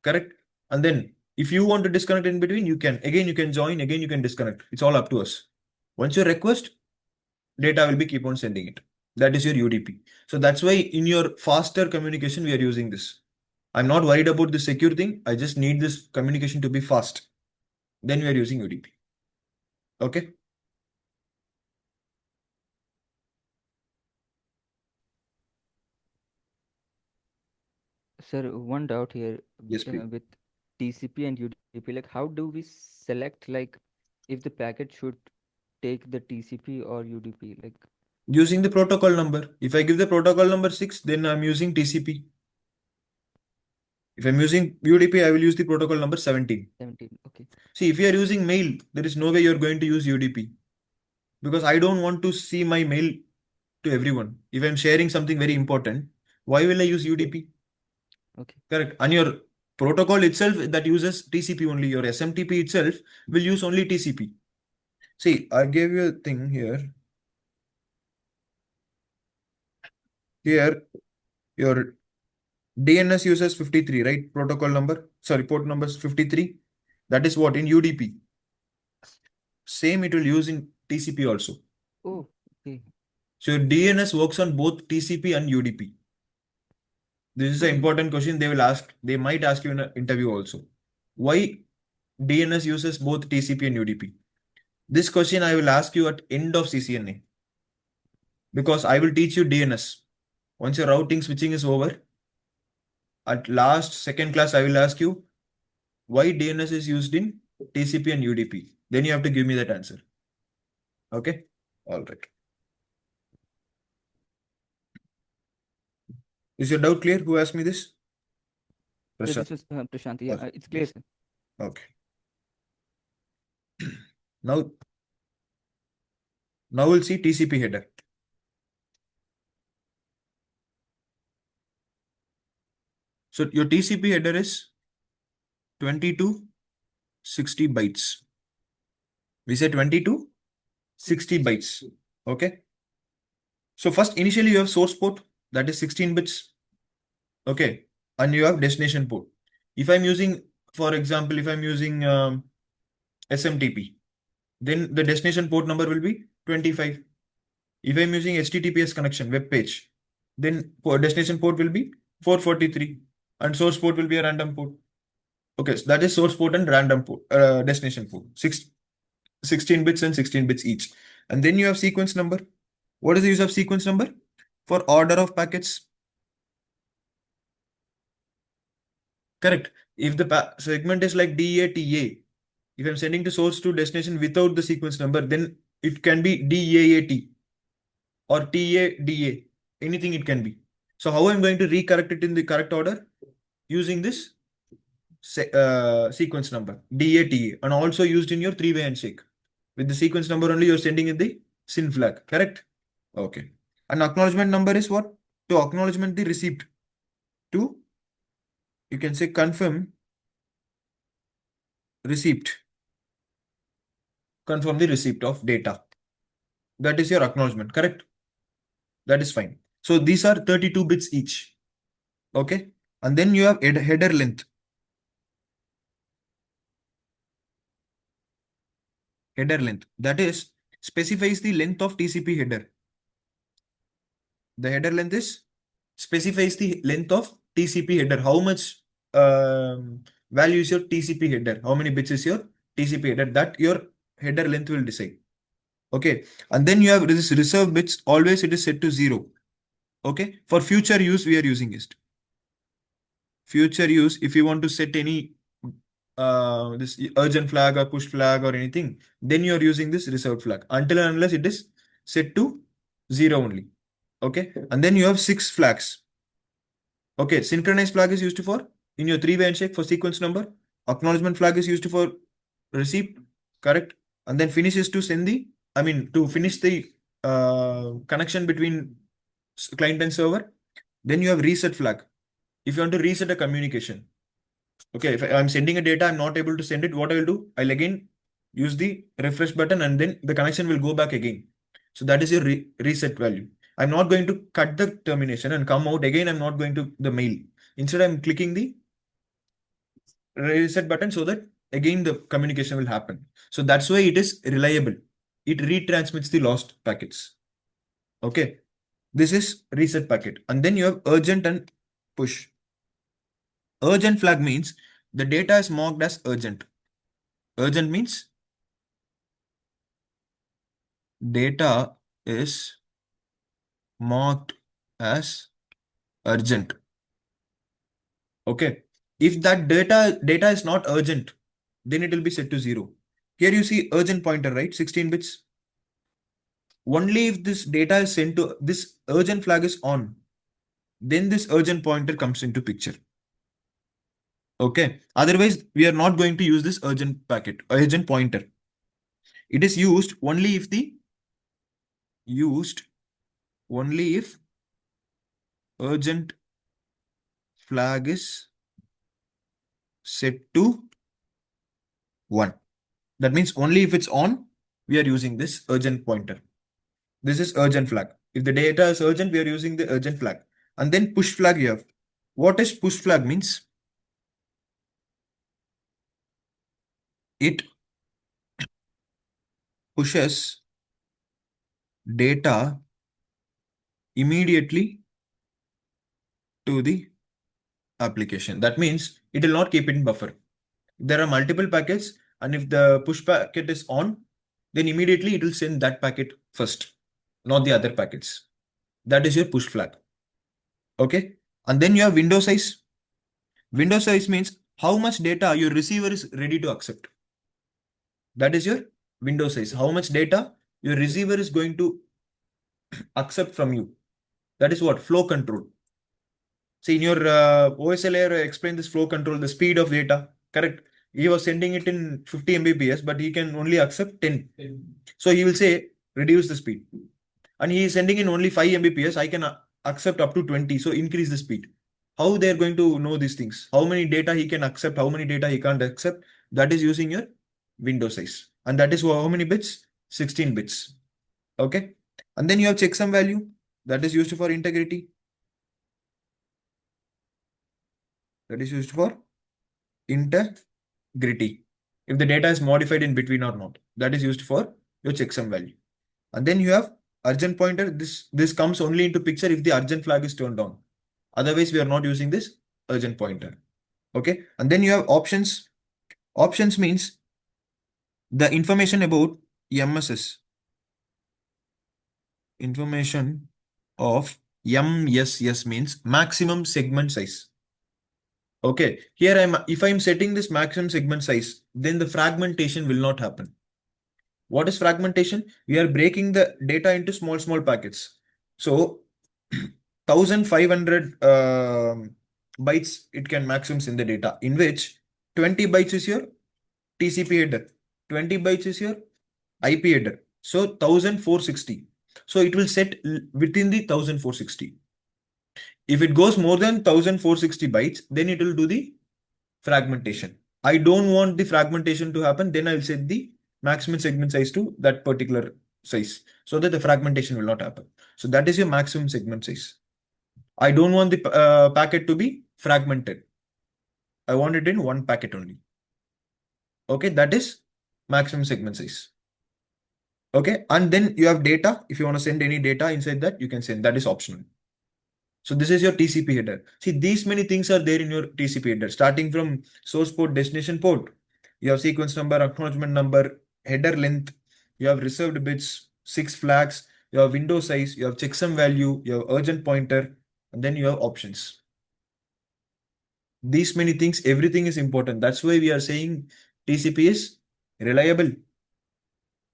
Speaker 1: Correct? And then if you want to disconnect in between, you can. Again, you can join. Again, you can disconnect. It's all up to us. Once you request, data will be keep on sending it. That is your UDP. So that's why in your faster communication, we are using this. I'm not worried about the secure thing. I just need this communication to be fast. Then we are using UDP. Okay.
Speaker 4: Sir, one doubt here.
Speaker 1: Yes, please.
Speaker 4: With TCP and UDP, like how do we select like if the packet should take the TCP or UDP? Like
Speaker 1: using the protocol number. If I give the protocol number 6, then I'm using TCP. If I'm using UDP, I will use the protocol number 17.
Speaker 4: 17. Okay.
Speaker 1: See, if you are using mail, there is no way you're going to use UDP because I don't want to see my mail to everyone. If I'm sharing something very important, why will I use UDP?
Speaker 4: Okay.
Speaker 1: Correct. And your protocol itself that uses TCP only, your SMTP itself will use only TCP. See, I gave you a thing here. Here, your DNS uses 53, right? Protocol number, sorry, port number is 53. That is what in UDP. Same it will use in TCP also.
Speaker 4: Oh, okay.
Speaker 1: So your DNS works on both TCP and UDP. This is an important question they will ask. They might ask you in an interview also. Why DNS uses both TCP and UDP? This question I will ask you at end of CCNA. Because I will teach you DNS. Once your routing switching is over, at last second class I will ask you why DNS is used in TCP and UDP. Then you have to give me that answer. Okay? All right. Is your doubt clear? Who asked me this?
Speaker 4: Yeah,
Speaker 1: Prashant.
Speaker 4: this was Prashant. Yeah,
Speaker 1: Okay.
Speaker 4: it's clear, sir.
Speaker 1: Okay. Now we'll see TCP header. So your TCP header is 2260 bytes. We say 2260 bytes. Okay. So first, initially you have source port that is 16 bits. Okay. And you have destination port. If I'm using, for example, if I'm using SMTP, then the destination port number will be 25. If I'm using HTTPS connection web page, then destination port will be 443 and source port will be a random port. Okay, so that is source port and random port, destination port. 16 bits and 16 bits each. And then you have sequence number. What is the use of sequence number? for order of packets. Correct. If the segment is like DATA, if I'm sending to source to destination without the sequence number, then it can be DAAT or TADA. Anything it can be. So how I'm going to recorrect it in the correct order? Using this sequence number, DATA, and also used in your three-way handshake. With the sequence number only, you're sending in the SYN flag, correct? Okay. And acknowledgement number is what? To acknowledgement the receipt. To, you can say confirm receipt. Confirm the receipt of data. That is your acknowledgement, correct? That is fine. So these are 32 bits each. Okay. And then you have header length. Header length. That is specifies the length of TCP header. The header length is specifies the length of TCP header. How much value is your TCP header? How many bits is your TCP header? That your header length will decide. Okay. And then you have this reserve bits. Always it is set to 0. Okay. For future use, we are using it. Future use, if you want to set any this urgent flag or push flag or anything, then you are using this reserved flag until and unless it is set to 0 only. Okay. And then you have 6 flags. Okay. Synchronized flag is used for in your three-way handshake for sequence number. Acknowledgement flag is used for receipt. Correct. And then finish is to send the, to finish the connection between client and server. Then you have reset flag. If you want to reset a communication. Okay, if I'm sending a data, I'm not able to send it, what I will do? I'll again use the refresh button and then the connection will go back again. So that is your reset value. I'm not going to cut the termination and come out again. I'm not going to the mail. Instead, I'm clicking the reset button so that again the communication will happen. So that's why it is reliable. It retransmits the lost packets. Okay. This is reset packet. And then you have urgent and push. Urgent flag means the data is marked as urgent. Urgent means data is marked as urgent. Okay. If that data is not urgent, then it will be set to 0. Here you see urgent pointer, right? 16 bits. Only if this data is sent to this urgent flag is on, then this urgent pointer comes into picture. Okay. Otherwise, we are not going to use this urgent packet, urgent pointer. It is used only if urgent flag is set to 1. That means only if it's on, we are using this urgent pointer. This is urgent flag. If the data is urgent, we are using the urgent flag. And then push flag you have. What is push flag means? It pushes data immediately to the application. That means it will not keep it in buffer. There are multiple packets, and if the push packet is on, then immediately it will send that packet first, not the other packets. That is your push flag. Okay. And then you have window size. Window size means how much data your receiver is ready to accept. That is your window size. How much data your receiver is going to accept from you. That is what? Flow control. See, in your OSI layer, I explained this flow control, the speed of data. Correct. He was sending it in 50 Mbps, but he can only accept 10. So he will say, reduce the speed. And he is sending in only 5 Mbps. I can accept up to 20. So increase the speed. How they are going to know these things? How many data he can accept? How many data he can't accept? That is using your window size. And that is how many bits? 16 bits. Okay. And then you have checksum value. That is used for integrity. That is used for integrity. If the data is modified in between or not. That is used for your checksum value. And then you have urgent pointer. This comes only into picture if the urgent flag is turned on. Otherwise, we are not using this urgent pointer. Okay. And then you have options. Options means the information about MSS. Information of MSS means maximum segment size. Okay, here if I'm setting this maximum segment size, then the fragmentation will not happen. What is fragmentation? We are breaking the data into small packets. So 1500 bytes it can maximum in the data, in which 20 bytes is your TCP header, 20 bytes is your IP header. So 1460. So it will set within the 1460. If it goes more than 1460 bytes, then it will do the fragmentation. I don't want the fragmentation to happen, then I'll set the maximum segment size to that particular size so that the fragmentation will not happen. So that is your maximum segment size. I don't want the packet to be fragmented. I want it in one packet only. Okay, that is maximum segment size. Okay, and then you have data. If you want to send any data inside that, you can send. That is optional. So this is your TCP header. See, these many things are there in your TCP header, starting from source port, destination port. You have sequence number, acknowledgement number, header length. You have reserved bits, 6 flags. You have window size. You have checksum value. You have urgent pointer, and then you have options. These many things, everything is important. That's why we are saying TCP is reliable.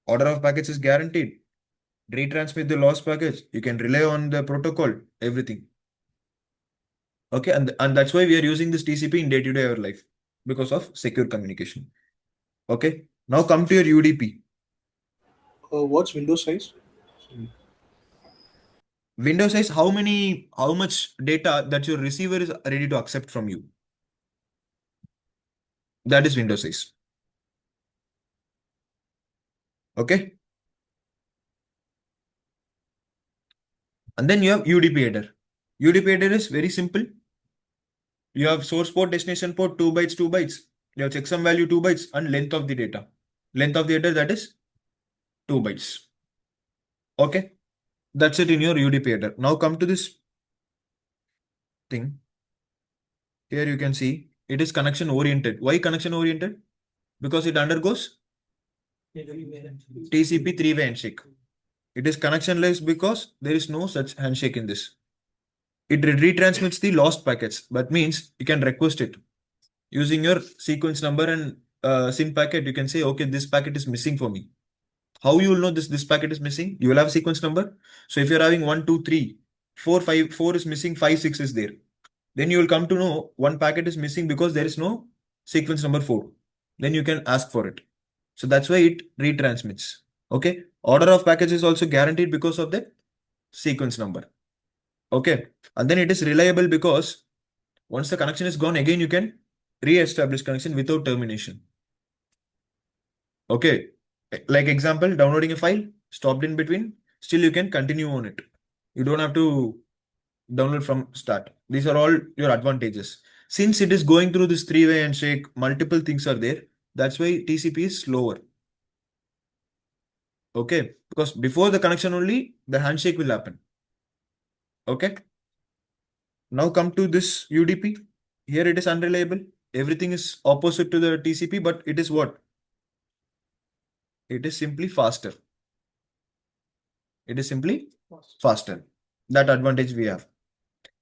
Speaker 1: Order of packets is guaranteed. Retransmit the lost package. You can rely on the protocol, everything. Okay, and that's why we are using this TCP in day-to-day our life because of secure communication. Okay, now come to your UDP.
Speaker 2: What's window size?
Speaker 1: Window size, how much data that your receiver is ready to accept from you. That is window size. Okay. And then you have UDP header. UDP header is very simple. You have source port, destination port, 2 bytes, 2 bytes. You have checksum value 2 bytes and length of the data. Length of the header, that is 2 bytes. Okay. That's it in your UDP header. Now come to this thing. Here you can see it is connection oriented. Why connection oriented? Because it undergoes TCP three-way handshake. It is connectionless because there is no such handshake in this. It retransmits the lost packets. That means you can request it using your sequence number and SYN packet. You can say, okay, this packet is missing for me. How you will know this packet is missing? You will have sequence number. So if you're having 1, 2, 3, 4, 5, 4 is missing, 5, 6 is there. Then you will come to know one packet is missing because there is no sequence number 4. Then you can ask for it. So that's why it retransmits. Okay. Order of packets is also guaranteed because of the sequence number. Okay. And then it is reliable because once the connection is gone, again you can re-establish connection without termination. Okay. Like example, downloading a file, stopped in between, still you can continue on it. You don't have to download from start. These are all your advantages. Since it is going through this three-way handshake, multiple things are there. That's why TCP is slower. Okay, because before the connection only, the handshake will happen. Okay. Now come to this UDP. Here it is unreliable. Everything is opposite to the TCP, but it is what? It is simply faster. It is simply faster. That advantage we have.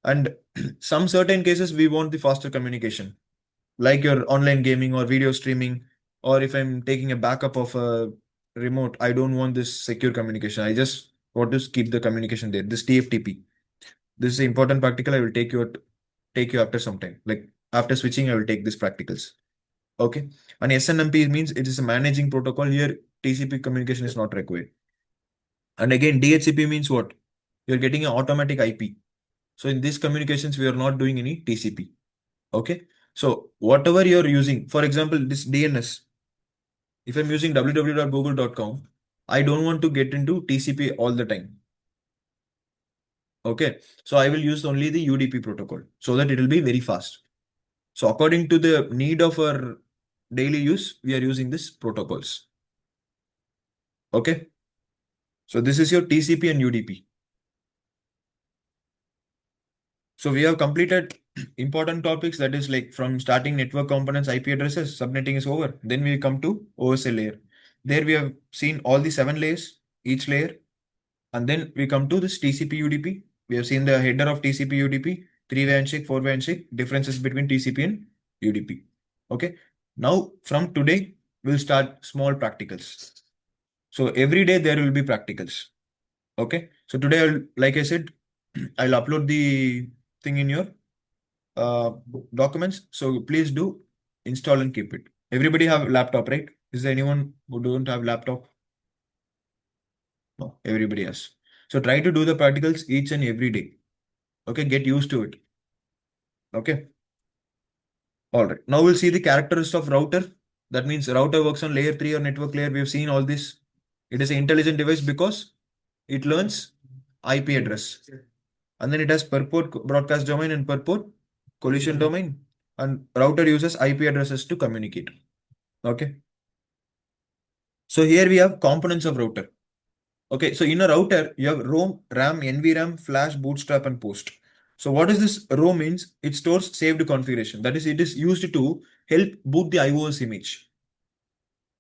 Speaker 1: And some certain cases we want the faster communication, like your online gaming or video streaming, or if I'm taking a backup of a remote, I don't want this secure communication. I just want to keep the communication there. This TFTP. This is an important practical. I will take you after some time. Like after switching, I will take these practicals. Okay. And SNMP means it is a managing protocol. Here, TCP communication is not required. And again, DHCP means what? You're getting an automatic IP. So in these communications, we are not doing any TCP. Okay. So whatever you're using, for example, this DNS, if I'm using www.google.com, I don't want to get into TCP all the time. Okay. So I will use only the UDP protocol so that it will be very fast. So according to the need of our daily use, we are using these protocols. Okay. So this is your TCP and UDP. So we have completed important topics, that is like from starting network components, IP addresses, subnetting is over. Then we come to OSI layer. There we have seen all the 7 layers, each layer. And then we come to this TCP UDP. We have seen the header of TCP UDP, 3-way handshake, 4-way handshake, differences between TCP and UDP. Okay. Now from today, we'll start small practicals. So every day there will be practicals. Okay. So today, like I said, I'll upload the thing in your documents. So please do install and keep it. Everybody have laptop, right? Is there anyone who don't have laptop? No, everybody has. So try to do the practicals each and every day. Okay, get used to it. Okay. All right. Now we'll see the characteristics of router. That means router works on layer 3 or network layer. We've seen all this. It is an intelligent device because it learns IP address. And then it has per port broadcast domain and per port collision domain. And router uses IP addresses to communicate. Okay. So here we have components of router. Okay, so in a router, you have ROM, RAM, NVRAM, flash, bootstrap, and post. So what does this ROM means? It stores saved configuration. That is, it is used to help boot the iOS image.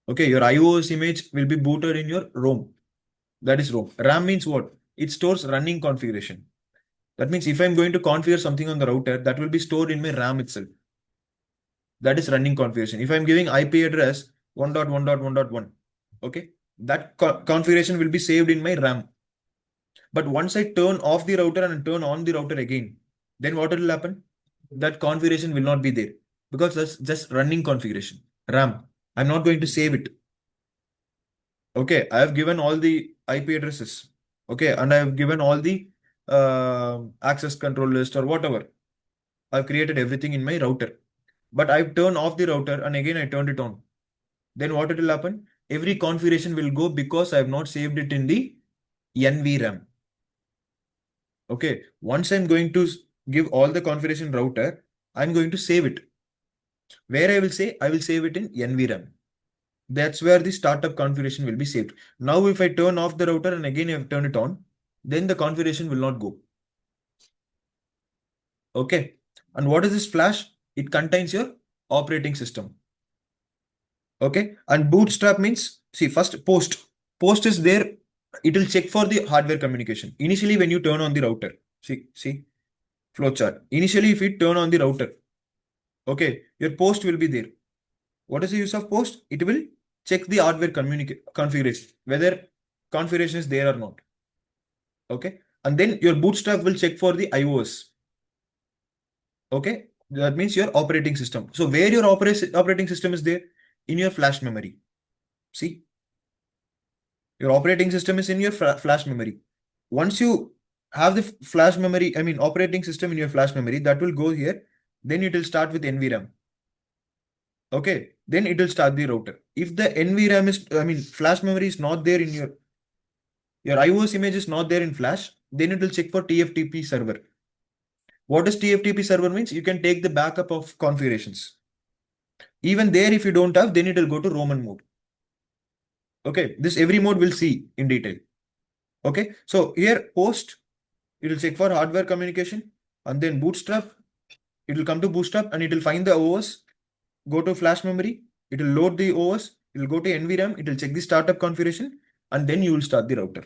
Speaker 1: Okay, your iOS image will be booted in your ROM. That is ROM. RAM means what? It stores running configuration. That means if I'm going to configure something on the router, that will be stored in my RAM itself. That is running configuration. If I'm giving IP address 1.1.1.1, okay, that configuration will be saved in my RAM. But once I turn off the router and turn on the router again, then what will happen? That configuration will not be there because that's just running configuration. RAM. I'm not going to save it. Okay, I have given all the IP addresses. Okay, and I have given all the access control list or whatever. I've created everything in my router. But I've turned off the router and again I turned it on. Then what will happen? Every configuration will go because I have not saved it in the NVRAM. Okay, once I'm going to give all the configuration router, I'm going to save it. Where I will say, I will save it in NVRAM. That's where the startup configuration will be saved. Now, if I turn off the router and again I have turned it on, then the configuration will not go. Okay. And what is this flash? It contains your operating system. Okay. And bootstrap means, see, first post. Post is there. It will check for the hardware communication. Initially, when you turn on the router, see, flowchart. Initially, if you turn on the router, okay, your post will be there. What is the use of post? It will check the hardware configuration, whether configuration is there or not. Okay. And then your bootstrap will check for the iOS. Okay. That means your operating system. So where your operating system is there? In your flash memory. See, your operating system is in your flash memory. Once you have the flash memory, I mean operating system in your flash memory, that will go here. Then it will start with NVRAM. Okay, then it will start the router. If the NVRAM is, I mean, flash memory is not there in your iOS image is not there in flash, then it will check for TFTP server. What does TFTP server means? You can take the backup of configurations. Even there, if you don't have, then it will go to Roman mode. Okay, this every mode will see in detail. Okay, so here post, it will check for hardware communication and then bootstrap. It will come to bootstrap and it will find the OS, go to flash memory, it will load the OS, it will go to NVRAM, it will check the startup configuration, and then you will start the router.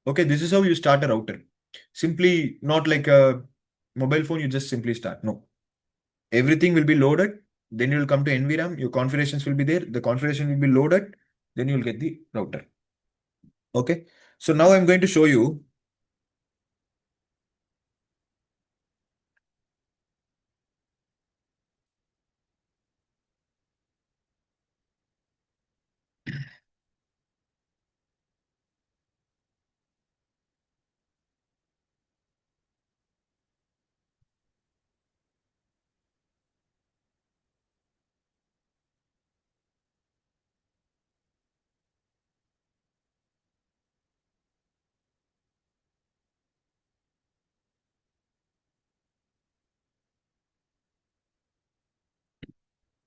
Speaker 1: Okay, this is how you start a router. Simply not like a mobile phone, you just simply start. No. Everything will be loaded, then you will come to NVRAM, your configurations will be there, the configuration will be loaded, then you will get the router. Okay, so now I'm going to show you.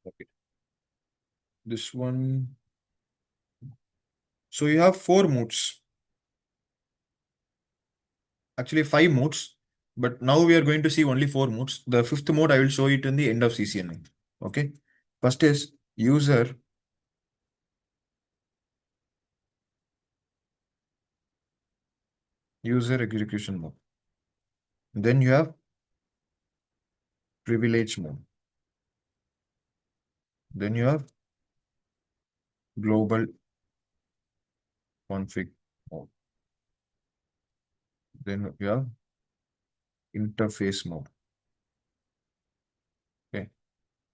Speaker 1: Okay. This one. So you have 4 modes. Actually 5 modes, but now we are going to see only 4 modes. The 5th mode I will show it in the end of CCNA. Okay. First is user. user execution mode. Then you have privilege mode. Then you have global config mode. Then you have interface mode. Okay.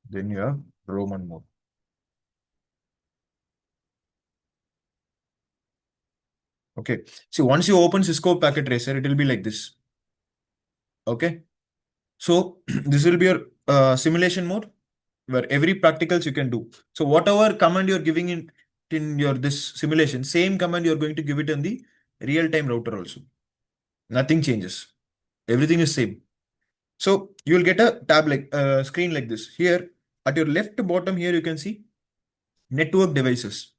Speaker 1: Then you have Roman mode. Okay. See, once you open Cisco Packet Tracer, it will be like this. Okay. So this will be your simulation mode where every practicals you can do. So whatever command you're giving in your this simulation, same command you're going to give it in the real-time router also. Nothing changes. Everything is same. So you'll get a tab like screen like this. Here at your left bottom here you can see network devices.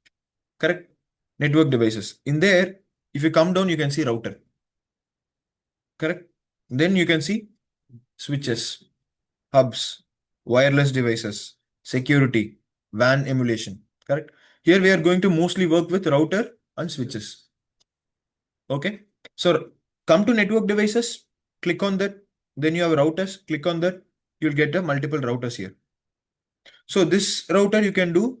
Speaker 1: Correct? Network devices. In there, if you come down, you can see router. Correct? Then you can see switches, hubs, wireless devices, security, WAN emulation. Correct? Here we are going to mostly work with router and switches. Okay. So come to network devices, click on that. Then you have routers, click on that. You'll get a multiple routers here. So this router you can do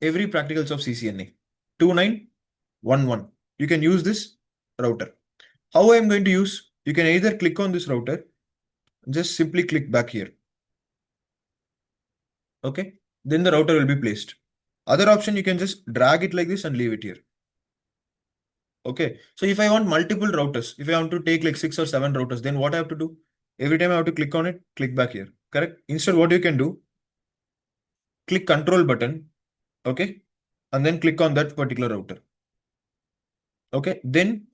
Speaker 1: every practicals of CCNA 2911. You can use this router. How I am going to use? You can either click on this router, just simply click back here. Okay. Then the router will be placed. Other option, you can just drag it like this and leave it here. Okay. So if I want multiple routers, if I want to take like 6 or 7 routers, then what I have to do? Every time I have to click on it, click back here. Correct? Instead, what you can do, click control button. Okay. And then click on that particular router. Okay. Then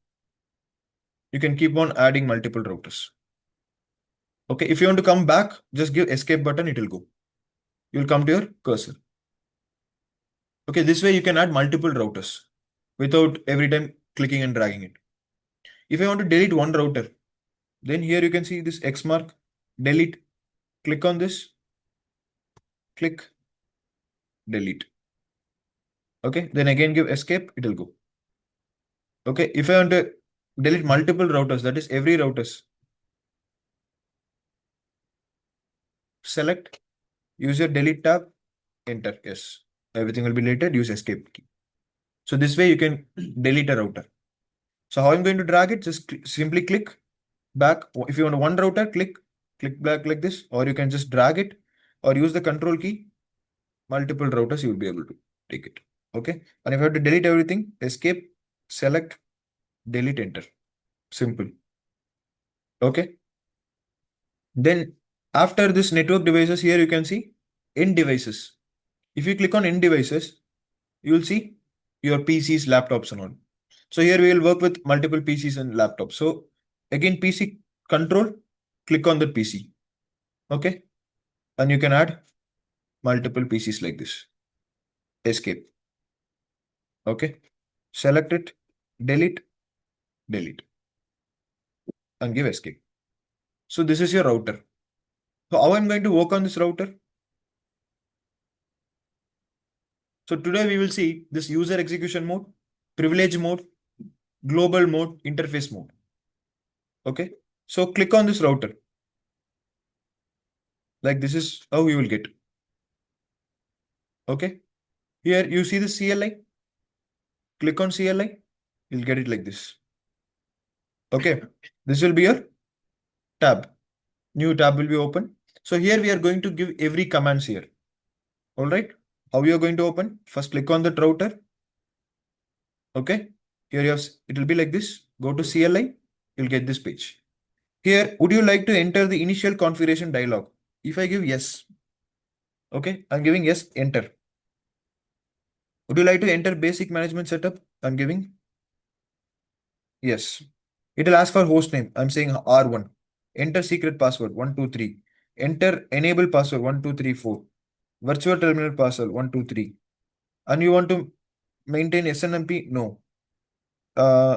Speaker 1: you can keep on adding multiple routers. Okay. If you want to come back, just give escape button, it will go. You'll come to your cursor. Okay. This way you can add multiple routers without every time clicking and dragging it. If I want to delete one router, then here you can see this X mark, delete, click on this, click, delete. Okay, then again give escape, it will go. Okay, if I want to delete multiple routers, that is every routers, select, use your delete tab, enter, yes. Everything will be deleted, use escape key. So this way you can delete a router. So how I'm going to drag it, just simply click back. If you want one router, click back like this, or you can just drag it or use the control key. Multiple routers, you will be able to take it. Okay. And if I have to delete everything, escape, select, delete, enter. Simple. Okay. Then after this network devices, here you can see end devices. If you click on end devices, you will see your PCs, laptops and all. So here we will work with multiple PCs and laptops. So again, PC control, click on the PC. Okay. And you can add multiple PCs like this. Escape. Okay. Select it, delete, delete, and give escape. So this is your router. So how I'm going to work on this router? So today we will see this user execution mode, privilege mode, global mode, interface mode. Okay. So click on this router. Like this is how you will get. Okay. Here you see the CLI. Click on CLI. You'll get it like this. Okay. This will be your tab. New tab will be open. So here we are going to give every commands here. All right. How you are going to open? First click on the router. Okay. Here you have, it will be like this. Go to CLI. You'll get this page. Here, would you like to enter the initial configuration dialog? If I give yes. Okay. I'm giving yes, enter. Would you like to enter basic management setup? I'm giving yes. It will ask for host name. I'm saying R1. Enter secret password 123. Enter enable password 1234. Virtual terminal password 123. And you want to maintain SNMP? No.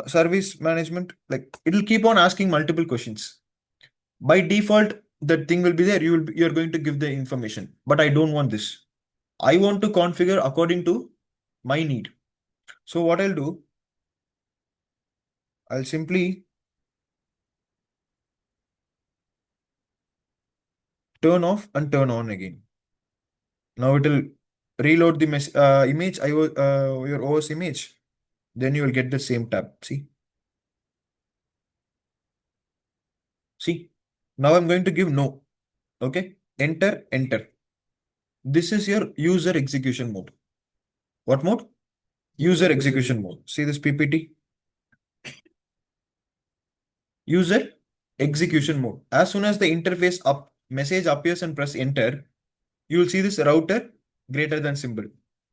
Speaker 1: Service management, like it will keep on asking multiple questions. By default, that thing will be there. You're going to give the information, but I don't want this. I want to configure according to my need. So what I'll do, I'll simply turn off and turn on again. Now it will reload the image, your OS image. Then you will get the same tab. See. Now I'm going to give no. Okay. Enter, enter. This is your user execution mode. What mode? User execution mode. See this PPT? User execution mode. As soon as the interface message appears and press enter, you will see this router greater than symbol.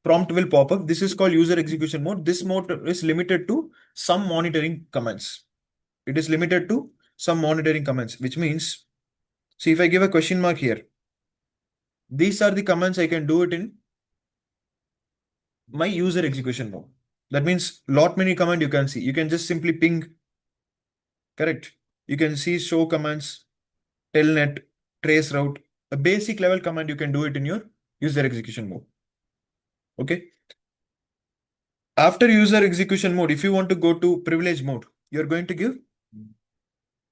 Speaker 1: Prompt will pop up. This is called user execution mode. This mode is limited to some monitoring commands. It is limited to some monitoring commands, which means, see, if I give a question mark here, these are the commands I can do it in my user execution mode. That means lot many command you can see. You can just simply ping. Correct. You can see show commands, telnet, trace route. A basic level command you can do it in your user execution mode. Okay. After user execution mode, if you want to go to privilege mode, you're going to give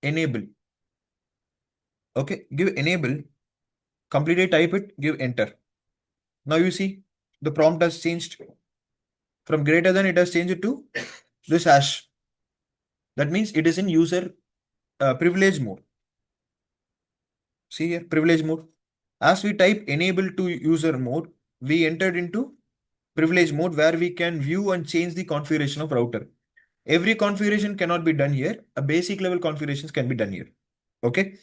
Speaker 1: enable. Okay. Give enable. Completely type it. Give enter. Now you see the prompt has changed. From greater than, it has changed to this hash. That means it is in user privilege mode. See here, privilege mode. As we type enable to user mode, we entered into privilege mode where we can view and change the configuration of router. Every configuration cannot be done here. A basic level configurations can be done here. Okay.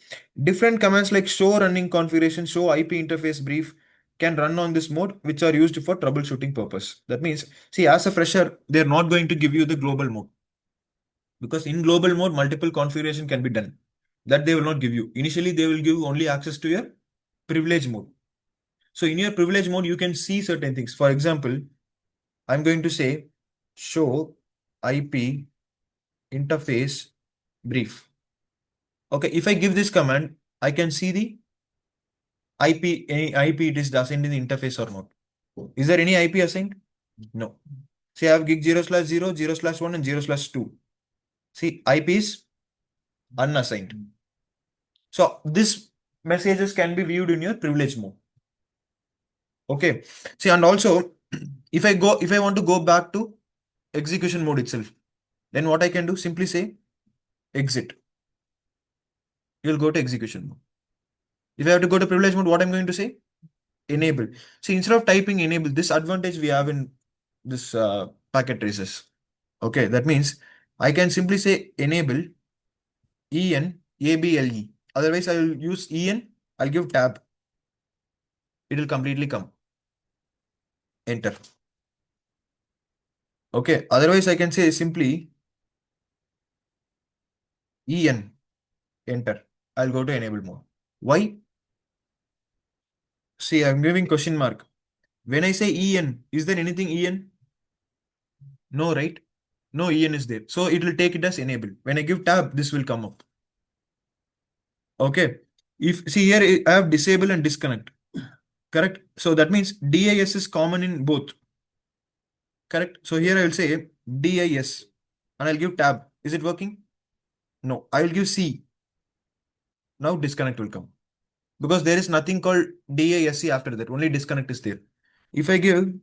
Speaker 1: Different commands like show running configuration, show IP interface brief can run on this mode, which are used for troubleshooting purpose. That means, see, as a fresher, they're not going to give you the global mode, because in global mode, multiple configuration can be done. That they will not give you. Initially, they will give only access to your privilege mode. So in your privilege mode, you can see certain things. For example, I'm going to say show IP interface brief. Okay, if I give this command, I can see the any IP it is assigned in the interface or not. Is there any IP assigned? No. See, I have gig 0/0, 0/1, and 0/2. See, IP is unassigned. So this messages can be viewed in your privilege mode. Okay. See, and also if I want to go back to execution mode itself, then what I can do, simply say exit. You'll go to execution mode. If I have to go to privilege mode, what I'm going to say? Enable. See, instead of typing enable, this advantage we have in this packet traces. Okay, that means I can simply say enable able. Otherwise, I will use I'll give tab. It will completely come. Enter. Okay, otherwise I can say simply enter. I'll go to enable mode. Why? See, I'm giving question mark. When I say is there anything No, right? No is there. So it will take it as enable. When I give tab, this will come up. Okay. If see here, I have disable and disconnect. Correct. So that means DIS is common in both. Correct. So here I will say DIS and I'll give tab. Is it working? No. I will give C. Now disconnect will come. Because there is nothing called DISC after that. Only disconnect is there. If I give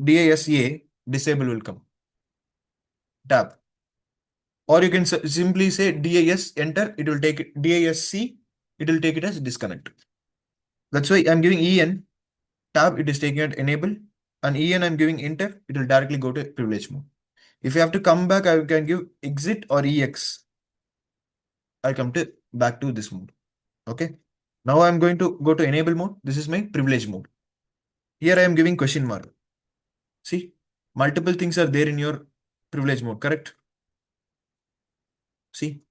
Speaker 1: DISA, disable will come. Tab. Or you can simply say DIS, enter, it will take it, DISC, it will take it as disconnect. That's why I'm giving tab, it is taking it enable, and I'm giving enter, it will directly go to privilege mode. If you have to come back, I can give exit or EX. I come to back to this mode. Okay. Now I'm going to go to enable mode. This is my privilege mode. Here I am giving question mark. See, multiple things are there in your privilege mode, correct? See,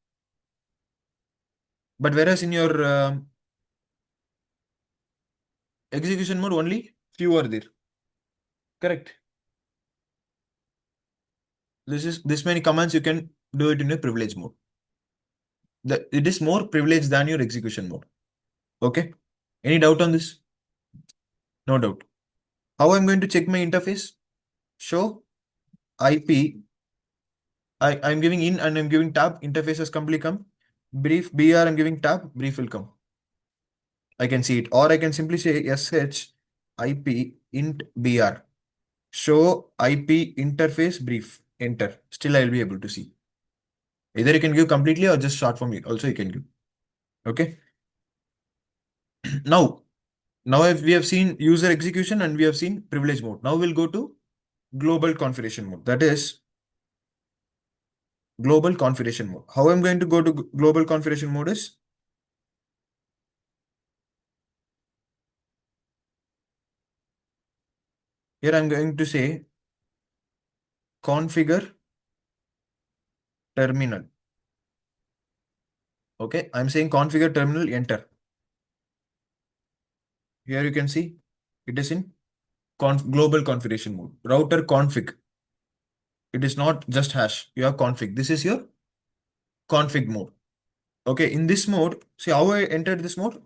Speaker 1: but whereas in your execution mode, only few are there, correct? This many commands you can do it in your privilege mode. It is more privileged than your execution mode. Okay. Any doubt on this? No doubt. How I'm going to check my interface? Show IP. I'm giving in and I'm giving tab. Interface has completely come. Brief BR, I'm giving tab. Brief will come. I can see it. Or I can simply say sh IP int br. Show IP interface brief. Enter. Still I'll be able to see. Either you can give completely or just short form also you can give. Okay. Now if we have seen user execution and we have seen privilege mode. Now we'll go to global configuration mode. That is global configuration mode. How I'm going to go to global configuration mode is here I'm going to say configure terminal. Okay, I'm saying configure terminal, enter. Here you can see it is in global configuration mode. Router config. It is not just hash. You have config. This is your config mode. Okay, in this mode, see how I entered this mode?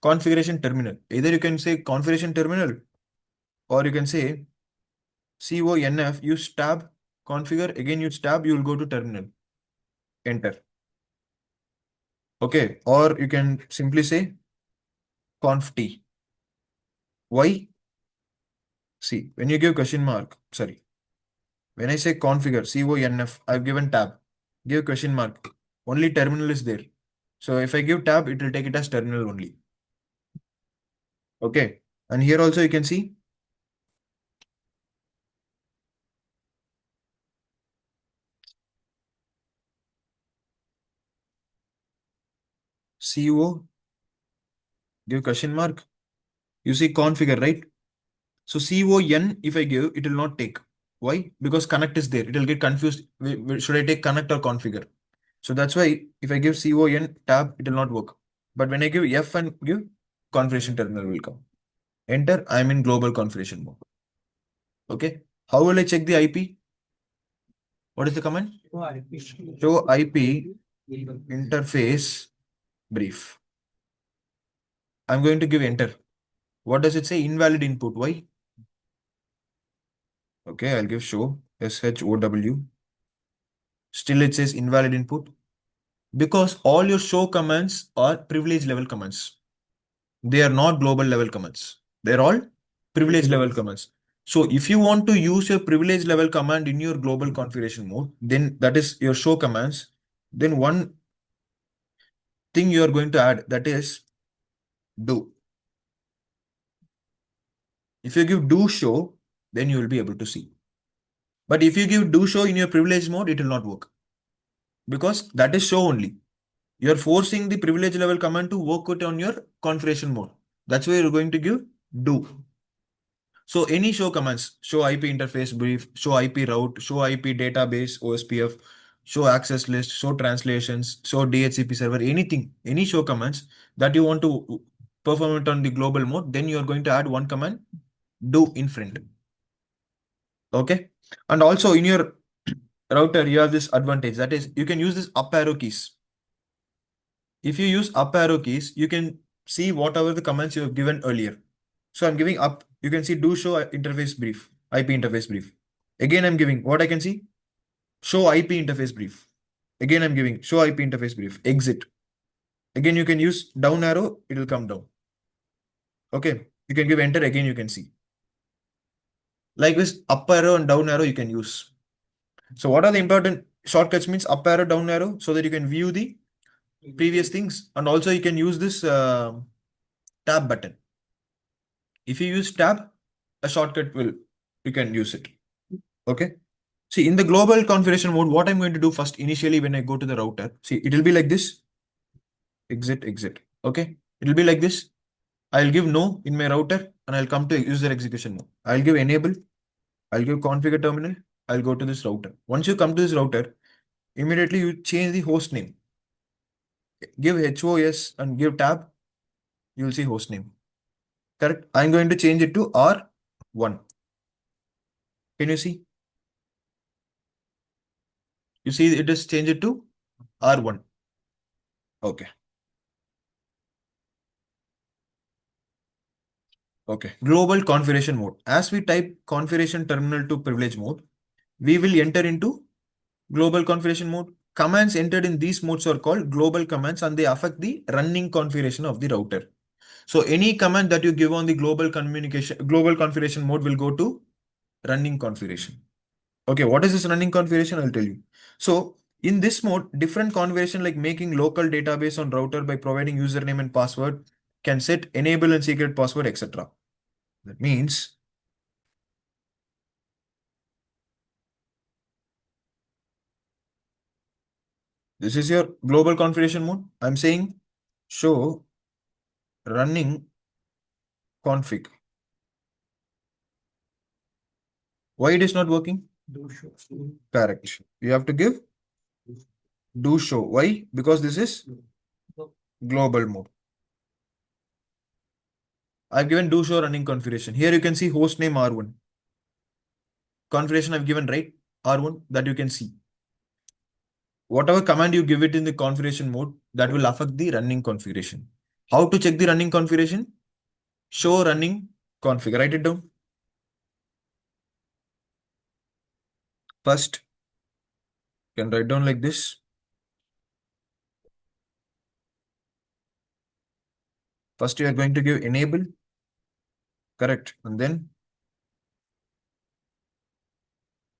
Speaker 1: Configuration terminal. Either you can say configuration terminal or you can say conf, use tab, configure, again use tab, you will go to terminal. Enter. Okay, or you can simply say conf t. Why? See, when you give question mark, sorry, when I say configure, conf, I've given tab. Give question mark. Only terminal is there. So if I give tab, it will take it as terminal only. Okay. And here also you can see CO, give question mark. You see configure, right? So CON, if I give, it will not take. Why? Because connect is there. It will get confused. Should I take connect or configure? So that's why if I give CON tab, it will not work. But when I give F and give, configuration terminal will come. Enter, I'm in global configuration mode. Okay. How will I check the IP? What is the command? Show IP interface brief. I'm going to give enter. What does it say? Invalid input. Why? Okay, I'll give show SHOW. Still it says invalid input. Because all your show commands are privilege level commands. They are not global level commands. They're all privilege level commands. So if you want to use your privilege level command in your global configuration mode, then that is your show commands. Then one thing you are going to add, that is do. If you give do show, then you will be able to see. But if you give do show in your privilege mode, it will not work. Because that is show only. You are forcing the privilege level command to work it on your configuration mode. That's why you're going to give do. So any show commands, show IP interface brief, show IP route, show IP database, OSPF, show access list, show translations, show DHCP server, anything, any show commands that you want to perform it on the global mode, then you are going to add one command, do in front. Okay. And also in your router, you have this advantage, that is you can use this up arrow keys. If you use up arrow keys, you can see whatever the commands you have given earlier. So I'm giving up. You can see do show interface brief, IP interface brief. Again, I'm giving what I can see. Show IP interface brief. Again, I'm giving show IP interface brief. Exit. Again, you can use down arrow. It will come down. Okay. You can give enter. Again, you can see. Like this, up arrow and down arrow you can use. So what are the important shortcuts? Means up arrow, down arrow, so that you can view the previous things. And also you can use this tab button. If you use tab, a shortcut you can use it. Okay. See, in the global configuration mode, what I'm going to do first initially when I go to the router, see, it will be like this. Exit, exit. Okay. It will be like this. I'll give no in my router and I'll come to user execution mode. I'll give enable. I'll give configure terminal. I'll go to this router. Once you come to this router, immediately you change the host name. Give HOS and give tab. You will see host name. Correct. I'm going to change it to R1. Can you see? You see it is changed to R1. Okay. Okay. Global configuration mode. As we type configuration terminal to privilege mode, we will enter into global configuration mode. Commands entered in these modes are called global commands and they affect the running configuration of the router. So any command that you give on the global configuration mode will go to running configuration. Okay, what is this running configuration? I'll tell you. So in this mode, different configuration like making local database on router by providing username and password can set enable and secret password, etc. That means this is your global configuration mode. I'm saying show running config. Why it is not working?
Speaker 2: Do show.
Speaker 1: Correct. You have to give do show. Why? Because this is global mode. I've given do show running configuration. Here you can see hostname R1. Configuration I've given, right? R1 that you can see. Whatever command you give it in the configuration mode, that will affect the running configuration. How to check the running configuration? Show running config. Write it down. First, you can write down like this. First, you are going to give enable. Correct. And then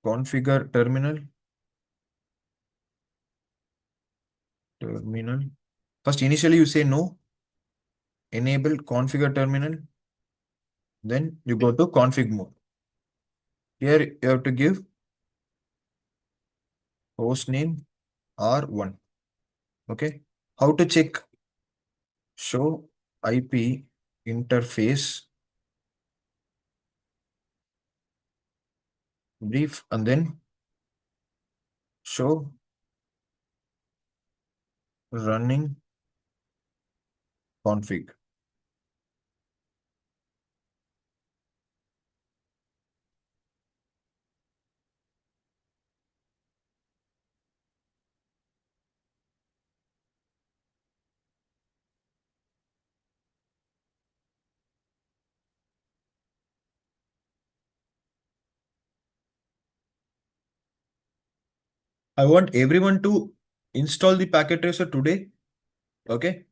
Speaker 1: configure terminal. Terminal. First, initially you say no. Enable configure terminal. Then you go to config mode. Here you have to give hostname R1. Okay. How to check? Show IP interface brief and then show running config. I want everyone to install the packet tracer today. Okay.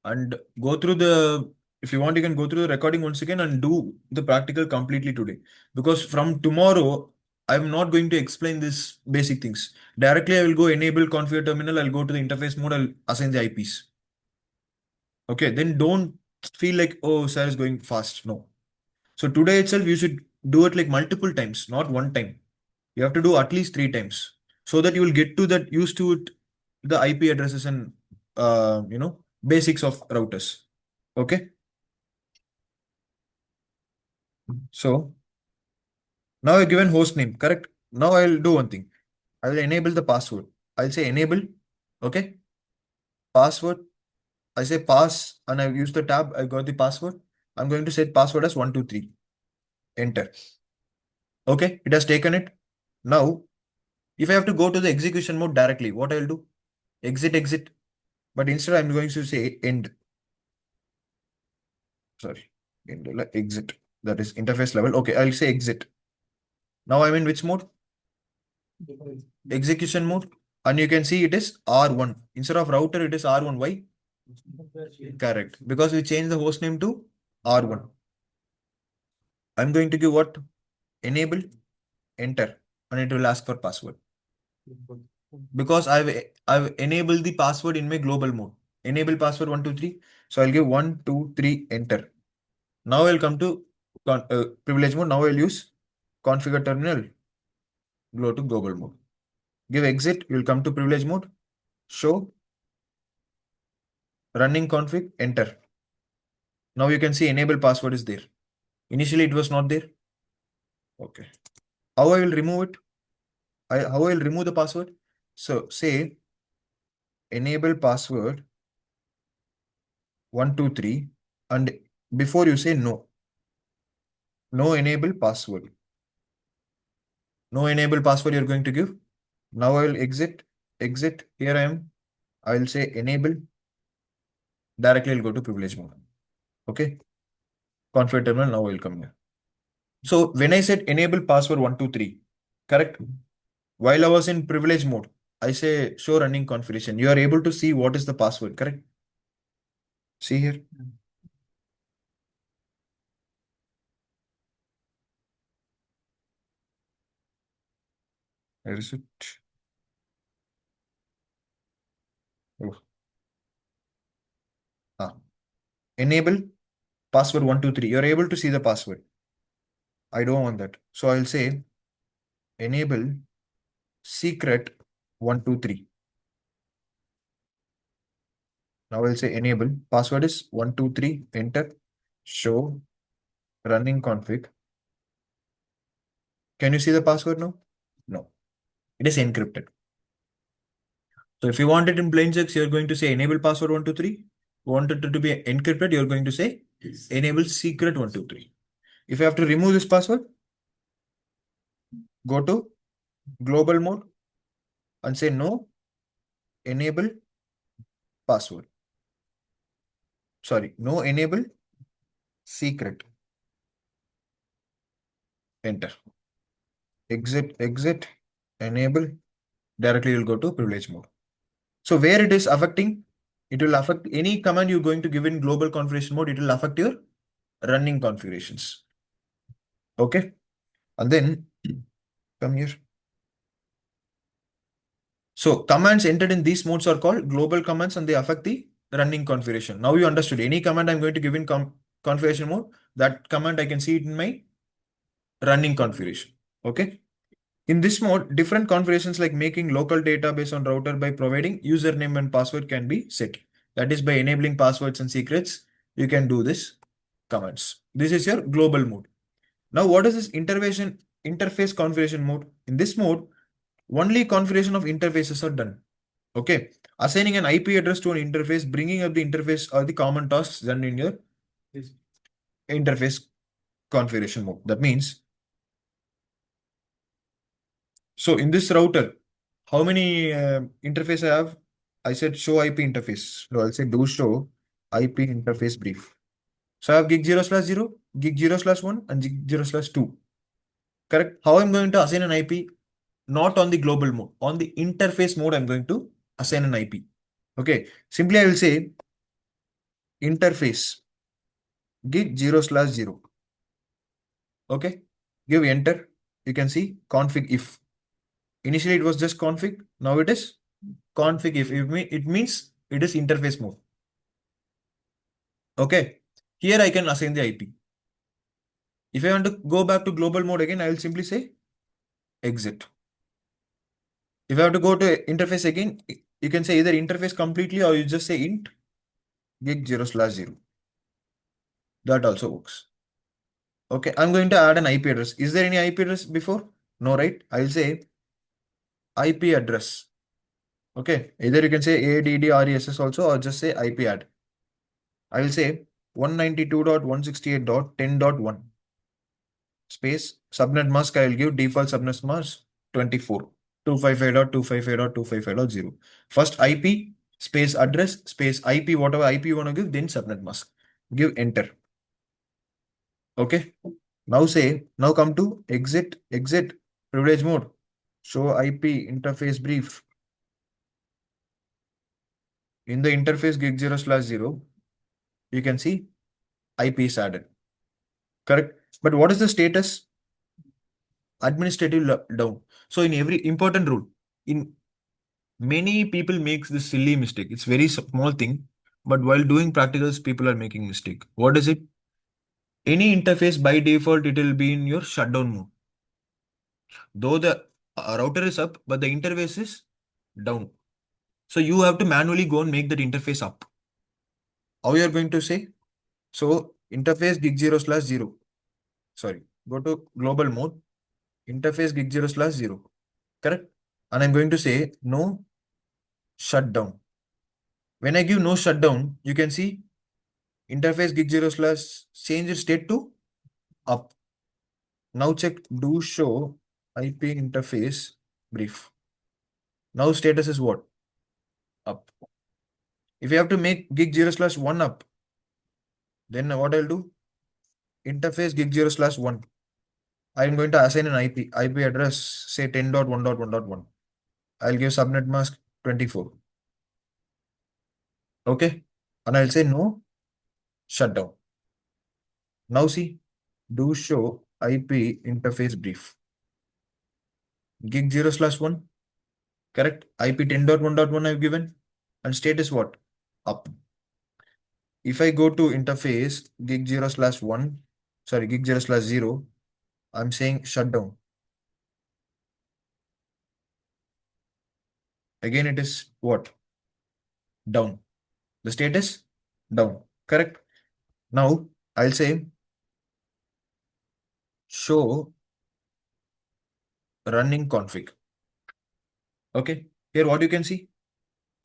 Speaker 1: And go through if you want, you can go through the recording once again and do the practical completely today. Because from tomorrow, I'm not going to explain this basic things. Directly, I will go enable configure terminal. I'll go to the interface mode. I'll assign the IPs. Okay. Then don't feel like, oh, sir is going fast. No. So today itself, you should do it like multiple times, not one time. You have to do at least 3 times so that you will get to that used to it, the IP addresses and basics of routers. Okay. So now I've given host name, correct? Now I'll do one thing. I will enable the password. I'll say enable. Okay. Password. I say pass and I've used the tab. I got the password. I'm going to set password as 123. Enter. Okay. It has taken it. Now, if I have to go to the execution mode directly, what I'll do? Exit. But instead, I'm going to say end. Sorry. End, exit. That is interface level. Okay. I'll say exit. Now I'm in which mode? Execution mode. And you can see it is R1. Instead of router, it is R1. Why? Correct. Because we changed the host name to R1. I'm going to give what? Enable, enter, and it will ask for password. Because I've enabled the password in my global mode. Enable password 123. So I'll give 123, enter. Now I'll come to privilege mode. Now I'll use configure terminal. Go to global mode. Give exit. You'll come to privilege mode. Show running config, enter. Now you can see enable password is there. Initially it was not there. Okay. How I will remove it? How I will remove the password? So say enable password 123 and before you say no. No enable password. No enable password you're going to give. Now I will exit. Here I am. I will say enable. Directly I'll go to privilege mode. Okay. Configure terminal. Now I will come here. So when I said enable password 123, correct? While I was in privilege mode, I say show running configuration. You are able to see what is the password, correct? See here. Where is it? Oh. Enable password 123. You're able to see the password. I don't want that. So I'll say enable secret 123. Now I'll say enable. Password is 123. Enter. Show running config. Can you see the password now? No. It is encrypted. So if you want it in plain text, you're going to say enable password 123. Want it to be encrypted, you're going to say enable secret 123. If you have to remove this password, go to global mode and say no, enable password. Sorry, no enable secret. Enter. Exit, enable. Directly you'll go to privilege mode. So where it is affecting, it will affect any command you're going to give in global configuration mode, it will affect your running configurations. Okay. And then come here. So commands entered in these modes are called global commands and they affect the running configuration. Now you understood any command I'm going to give in configuration mode, that command I can see it in my running configuration. Okay. In this mode, different configurations like making local database on router by providing username and password can be set. That is by enabling passwords and secrets, you can do this commands. This is your global mode. Now what is this interface configuration mode? In this mode, only configuration of interfaces are done. Okay. Assigning an IP address to an interface, bringing up the interface are the common tasks done in your interface configuration mode. That means, so in this router, how many interface I have? I said show IP interface. So I'll say do show IP interface brief. So I have gig 0/0, gig 0/1, and gig 0/2. Correct? How I'm going to assign an IP? Not on the global mode. On the interface mode, I'm going to assign an IP. Okay. Simply I will say interface gig 0/0. Okay. Give enter. You can see config if. Initially it was just config. Now it is config if. It means it is interface mode. Okay. Here I can assign the IP. If I want to go back to global mode again, I will simply say exit. If I have to go to interface again, you can say either interface completely or you just say int gig 0/0. That also works. Okay, I'm going to add an IP address. Is there any IP address before? No, right? I'll say IP address. Okay, either you can say ADDRESS also or just say IP add. I will say 192.168.10.1 space subnet mask. I will give default subnet mask 24. 255.255.255.0. First IP space address space IP, whatever IP you want to give, then subnet mask. Give enter. Okay. Now come to exit privilege mode. Show IP interface brief. In the interface gig 0/0, you can see IP is added. Correct. But what is the status? Administrative down. So in every important rule, in many people makes this silly mistake. It's very small thing, but while doing practicals, people are making mistake. What is it? Any interface by default, it will be in your shutdown mode. Though the router is up, but the interface is down. So you have to manually go and make that interface up. How you are going to say? So interface gig 0/0. Sorry, go to global mode. Interface gig 0/0. Correct? And I'm going to say no shutdown. When I give no shutdown, you can see interface gig 0/ change its state to up. Now check do show IP interface brief. Now status is what? Up. If you have to make gig 0/1 up, then what I'll do? Interface gig 0/1. I'm going to assign an IP address, say 10.1.1.1. I'll give subnet mask 24. Okay. And I'll say no shutdown. Now see, do show IP interface brief. gig 0/1, correct? IP 10.1.1 I've given, and state is what? Up. If I go to interface gig 0/1, sorry, gig 0/0, I'm saying shutdown. Again, it is what? Down. The state is down, correct? Now I'll say show running config. Okay, here what you can see,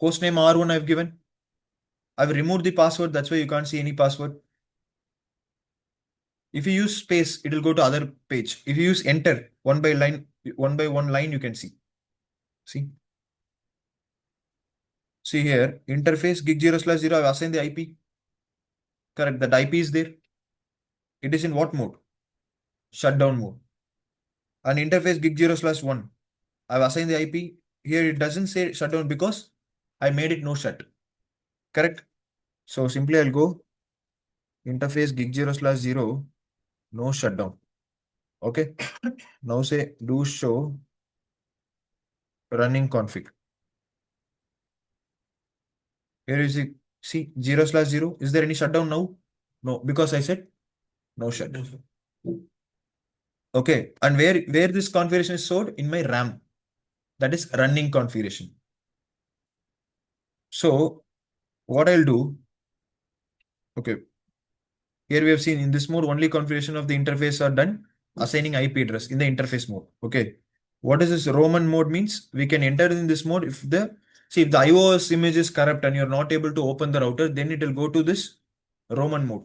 Speaker 1: hostname R1 I've given. I've removed the password, that's why you can't see any password. If you use space, it will go to other page. If you use enter, one by one line, you can see. See here, interface gig 0/0, I've assigned the IP. Correct, that IP is there. It is in what mode? Shutdown mode. And interface gig 0/1, I've assigned the IP. Here it doesn't say shutdown because I made it no shut. Correct? So simply I'll go interface gig 0/0, no shutdown. Okay. Now say do show running config. Here is it. See 0/0. Is there any shutdown now? No, because I said no shut. Okay. And where this configuration is stored? In my RAM. That is running configuration. So what I'll do, okay, here we have seen in this mode only configuration of the interface are done, assigning IP address in the interface mode. Okay, what is this Roman mode means? We can enter in this mode if the iOS image is corrupt and you're not able to open the router, then it will go to this Roman mode.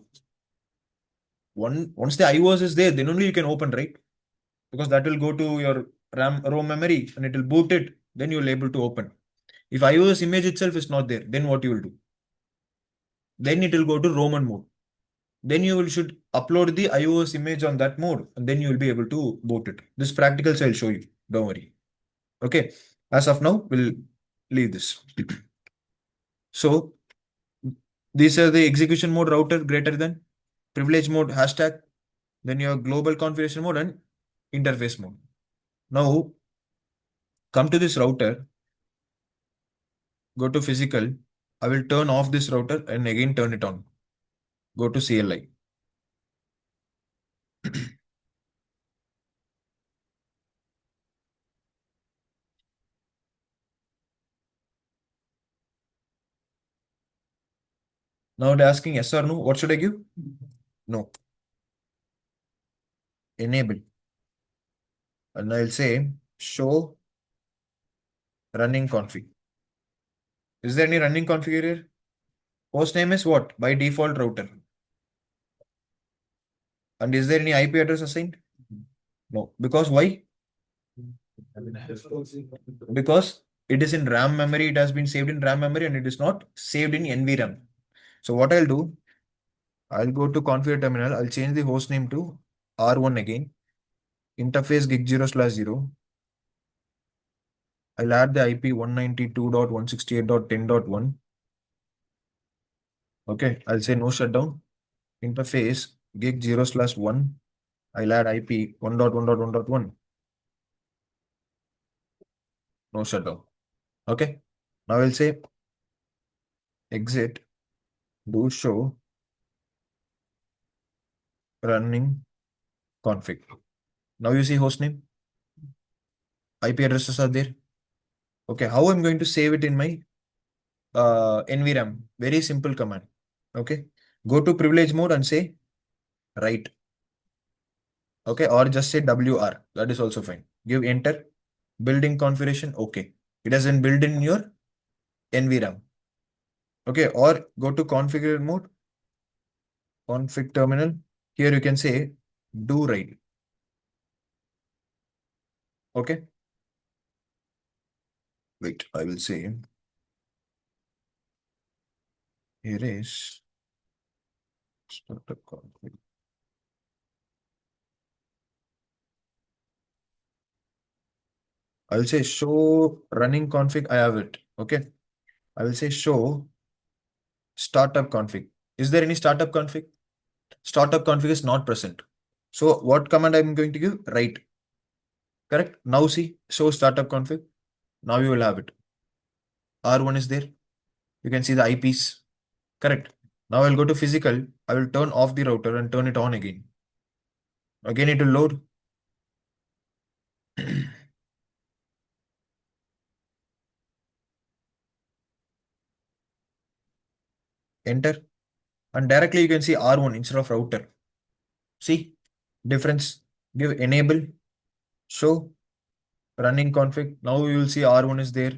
Speaker 1: Once the iOS is there, then only you can open, right? Because that will go to your ROM memory and it will boot it, then you'll able to open. If iOS image itself is not there, then what you will do? Then it will go to Roman mode. Then you should upload the iOS image on that mode and then you will be able to boot it. This practicals I'll show you. Don't worry. Okay. As of now, we'll leave this. So these are the execution mode router greater than, privilege mode hashtag, then your global configuration mode and interface mode. Now come to this router, go to physical. I will turn off this router and again turn it on. Go to CLI. Now they're asking yes or no. What should I give? No. Enable. And I'll say show running config. Is there any running config here? Hostname is what? By default router. And is there any IP address assigned? No. Because why? Because it is in RAM memory. It has been saved in RAM memory and it is not saved in NVRAM. So what I'll do, I'll go to configure terminal. I'll change the hostname to R1 again. Interface gig 0/0. I'll add the IP 192.168.10.1. Okay, I'll say no shutdown. Interface gig 0/1. I'll add IP 1.1.1.1. No shutdown. Okay. Now I'll say exit, do show running config. Now you see hostname, IP addresses are there. Okay, how I'm going to save it in my NVRAM? Very simple command. Okay, go to privilege mode and say write. Okay, or just say WR. That is also fine. Give enter. Building configuration. Okay, it hasn't built in your NVRAM. Okay, or go to configure mode, config terminal. Here you can say do write. Okay. Wait, I will say here is startup config. I will say show running config. I have it. Okay. I will say show startup config. Is there any startup config? Startup config is not present. So what command I'm going to give? Write. Correct. Now see, show startup config. Now you will have it. R1 is there. You can see the IPs. Correct. Now I'll go to physical. I will turn off the router and turn it on again. Again, it will load. Enter. And directly you can see R1 instead of router. See difference. Give enable, show, running config. Now you will see R1 is there.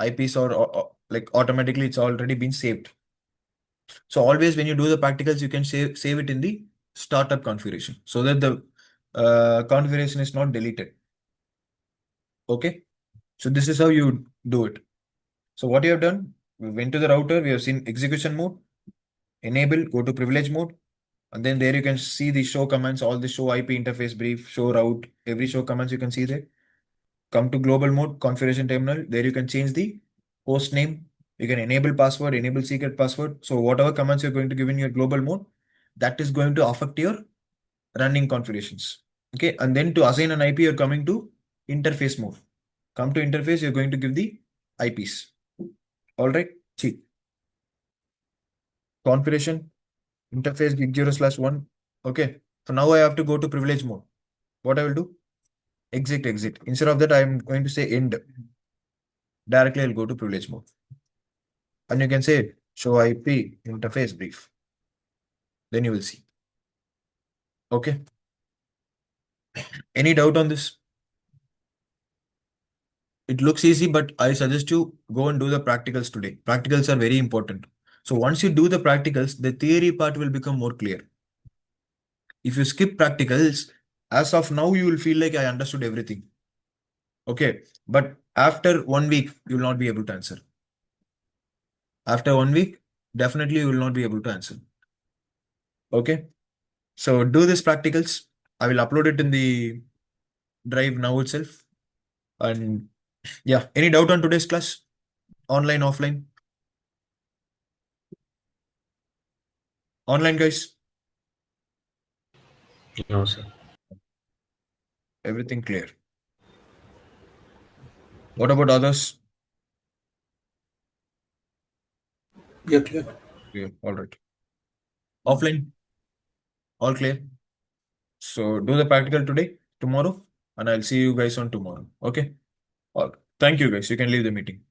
Speaker 1: IPs are like automatically it's already been saved. So always when you do the practicals, you can save it in the startup configuration so that the configuration is not deleted. Okay. So this is how you do it. So what you have done, we went to the router, we have seen execution mode, enable, go to privilege mode, and then there you can see the show commands, all the show IP interface brief, show route, every show commands you can see there. Come to global mode, configuration terminal, there you can change the host name, you can enable password, enable secret password. So whatever commands you're going to give in your global mode, that is going to affect your running configurations. Okay, and then to assign an IP, you're coming to interface mode. Come to interface, you're going to give the IPs. All right, see. Configuration, interface gig 0/1. Okay, so now I have to go to privilege mode. What I will do? Exit. Instead of that, I am going to say end. Directly, I'll go to privilege mode. And you can say show IP interface brief. Then you will see. Okay. Any doubt on this? It looks easy, but I suggest you go and do the practicals today. Practicals are very important. So once you do the practicals, the theory part will become more clear. If you skip practicals, as of now, you will feel like I understood everything. Okay. But after 1 week, you will not be able to answer. After 1 week, definitely you will not be able to answer. Okay. So do this practicals. I will upload it in the drive now itself. And yeah, any doubt on today's class? Online, offline? Online, guys.
Speaker 5: No, sir.
Speaker 1: Everything clear. What about others?
Speaker 5: Yeah, clear.
Speaker 1: Yeah, all right. Offline, all clear. So do the practical today, tomorrow, and I'll see you guys on tomorrow. Okay. All. Thank you, guys. You can leave the meeting.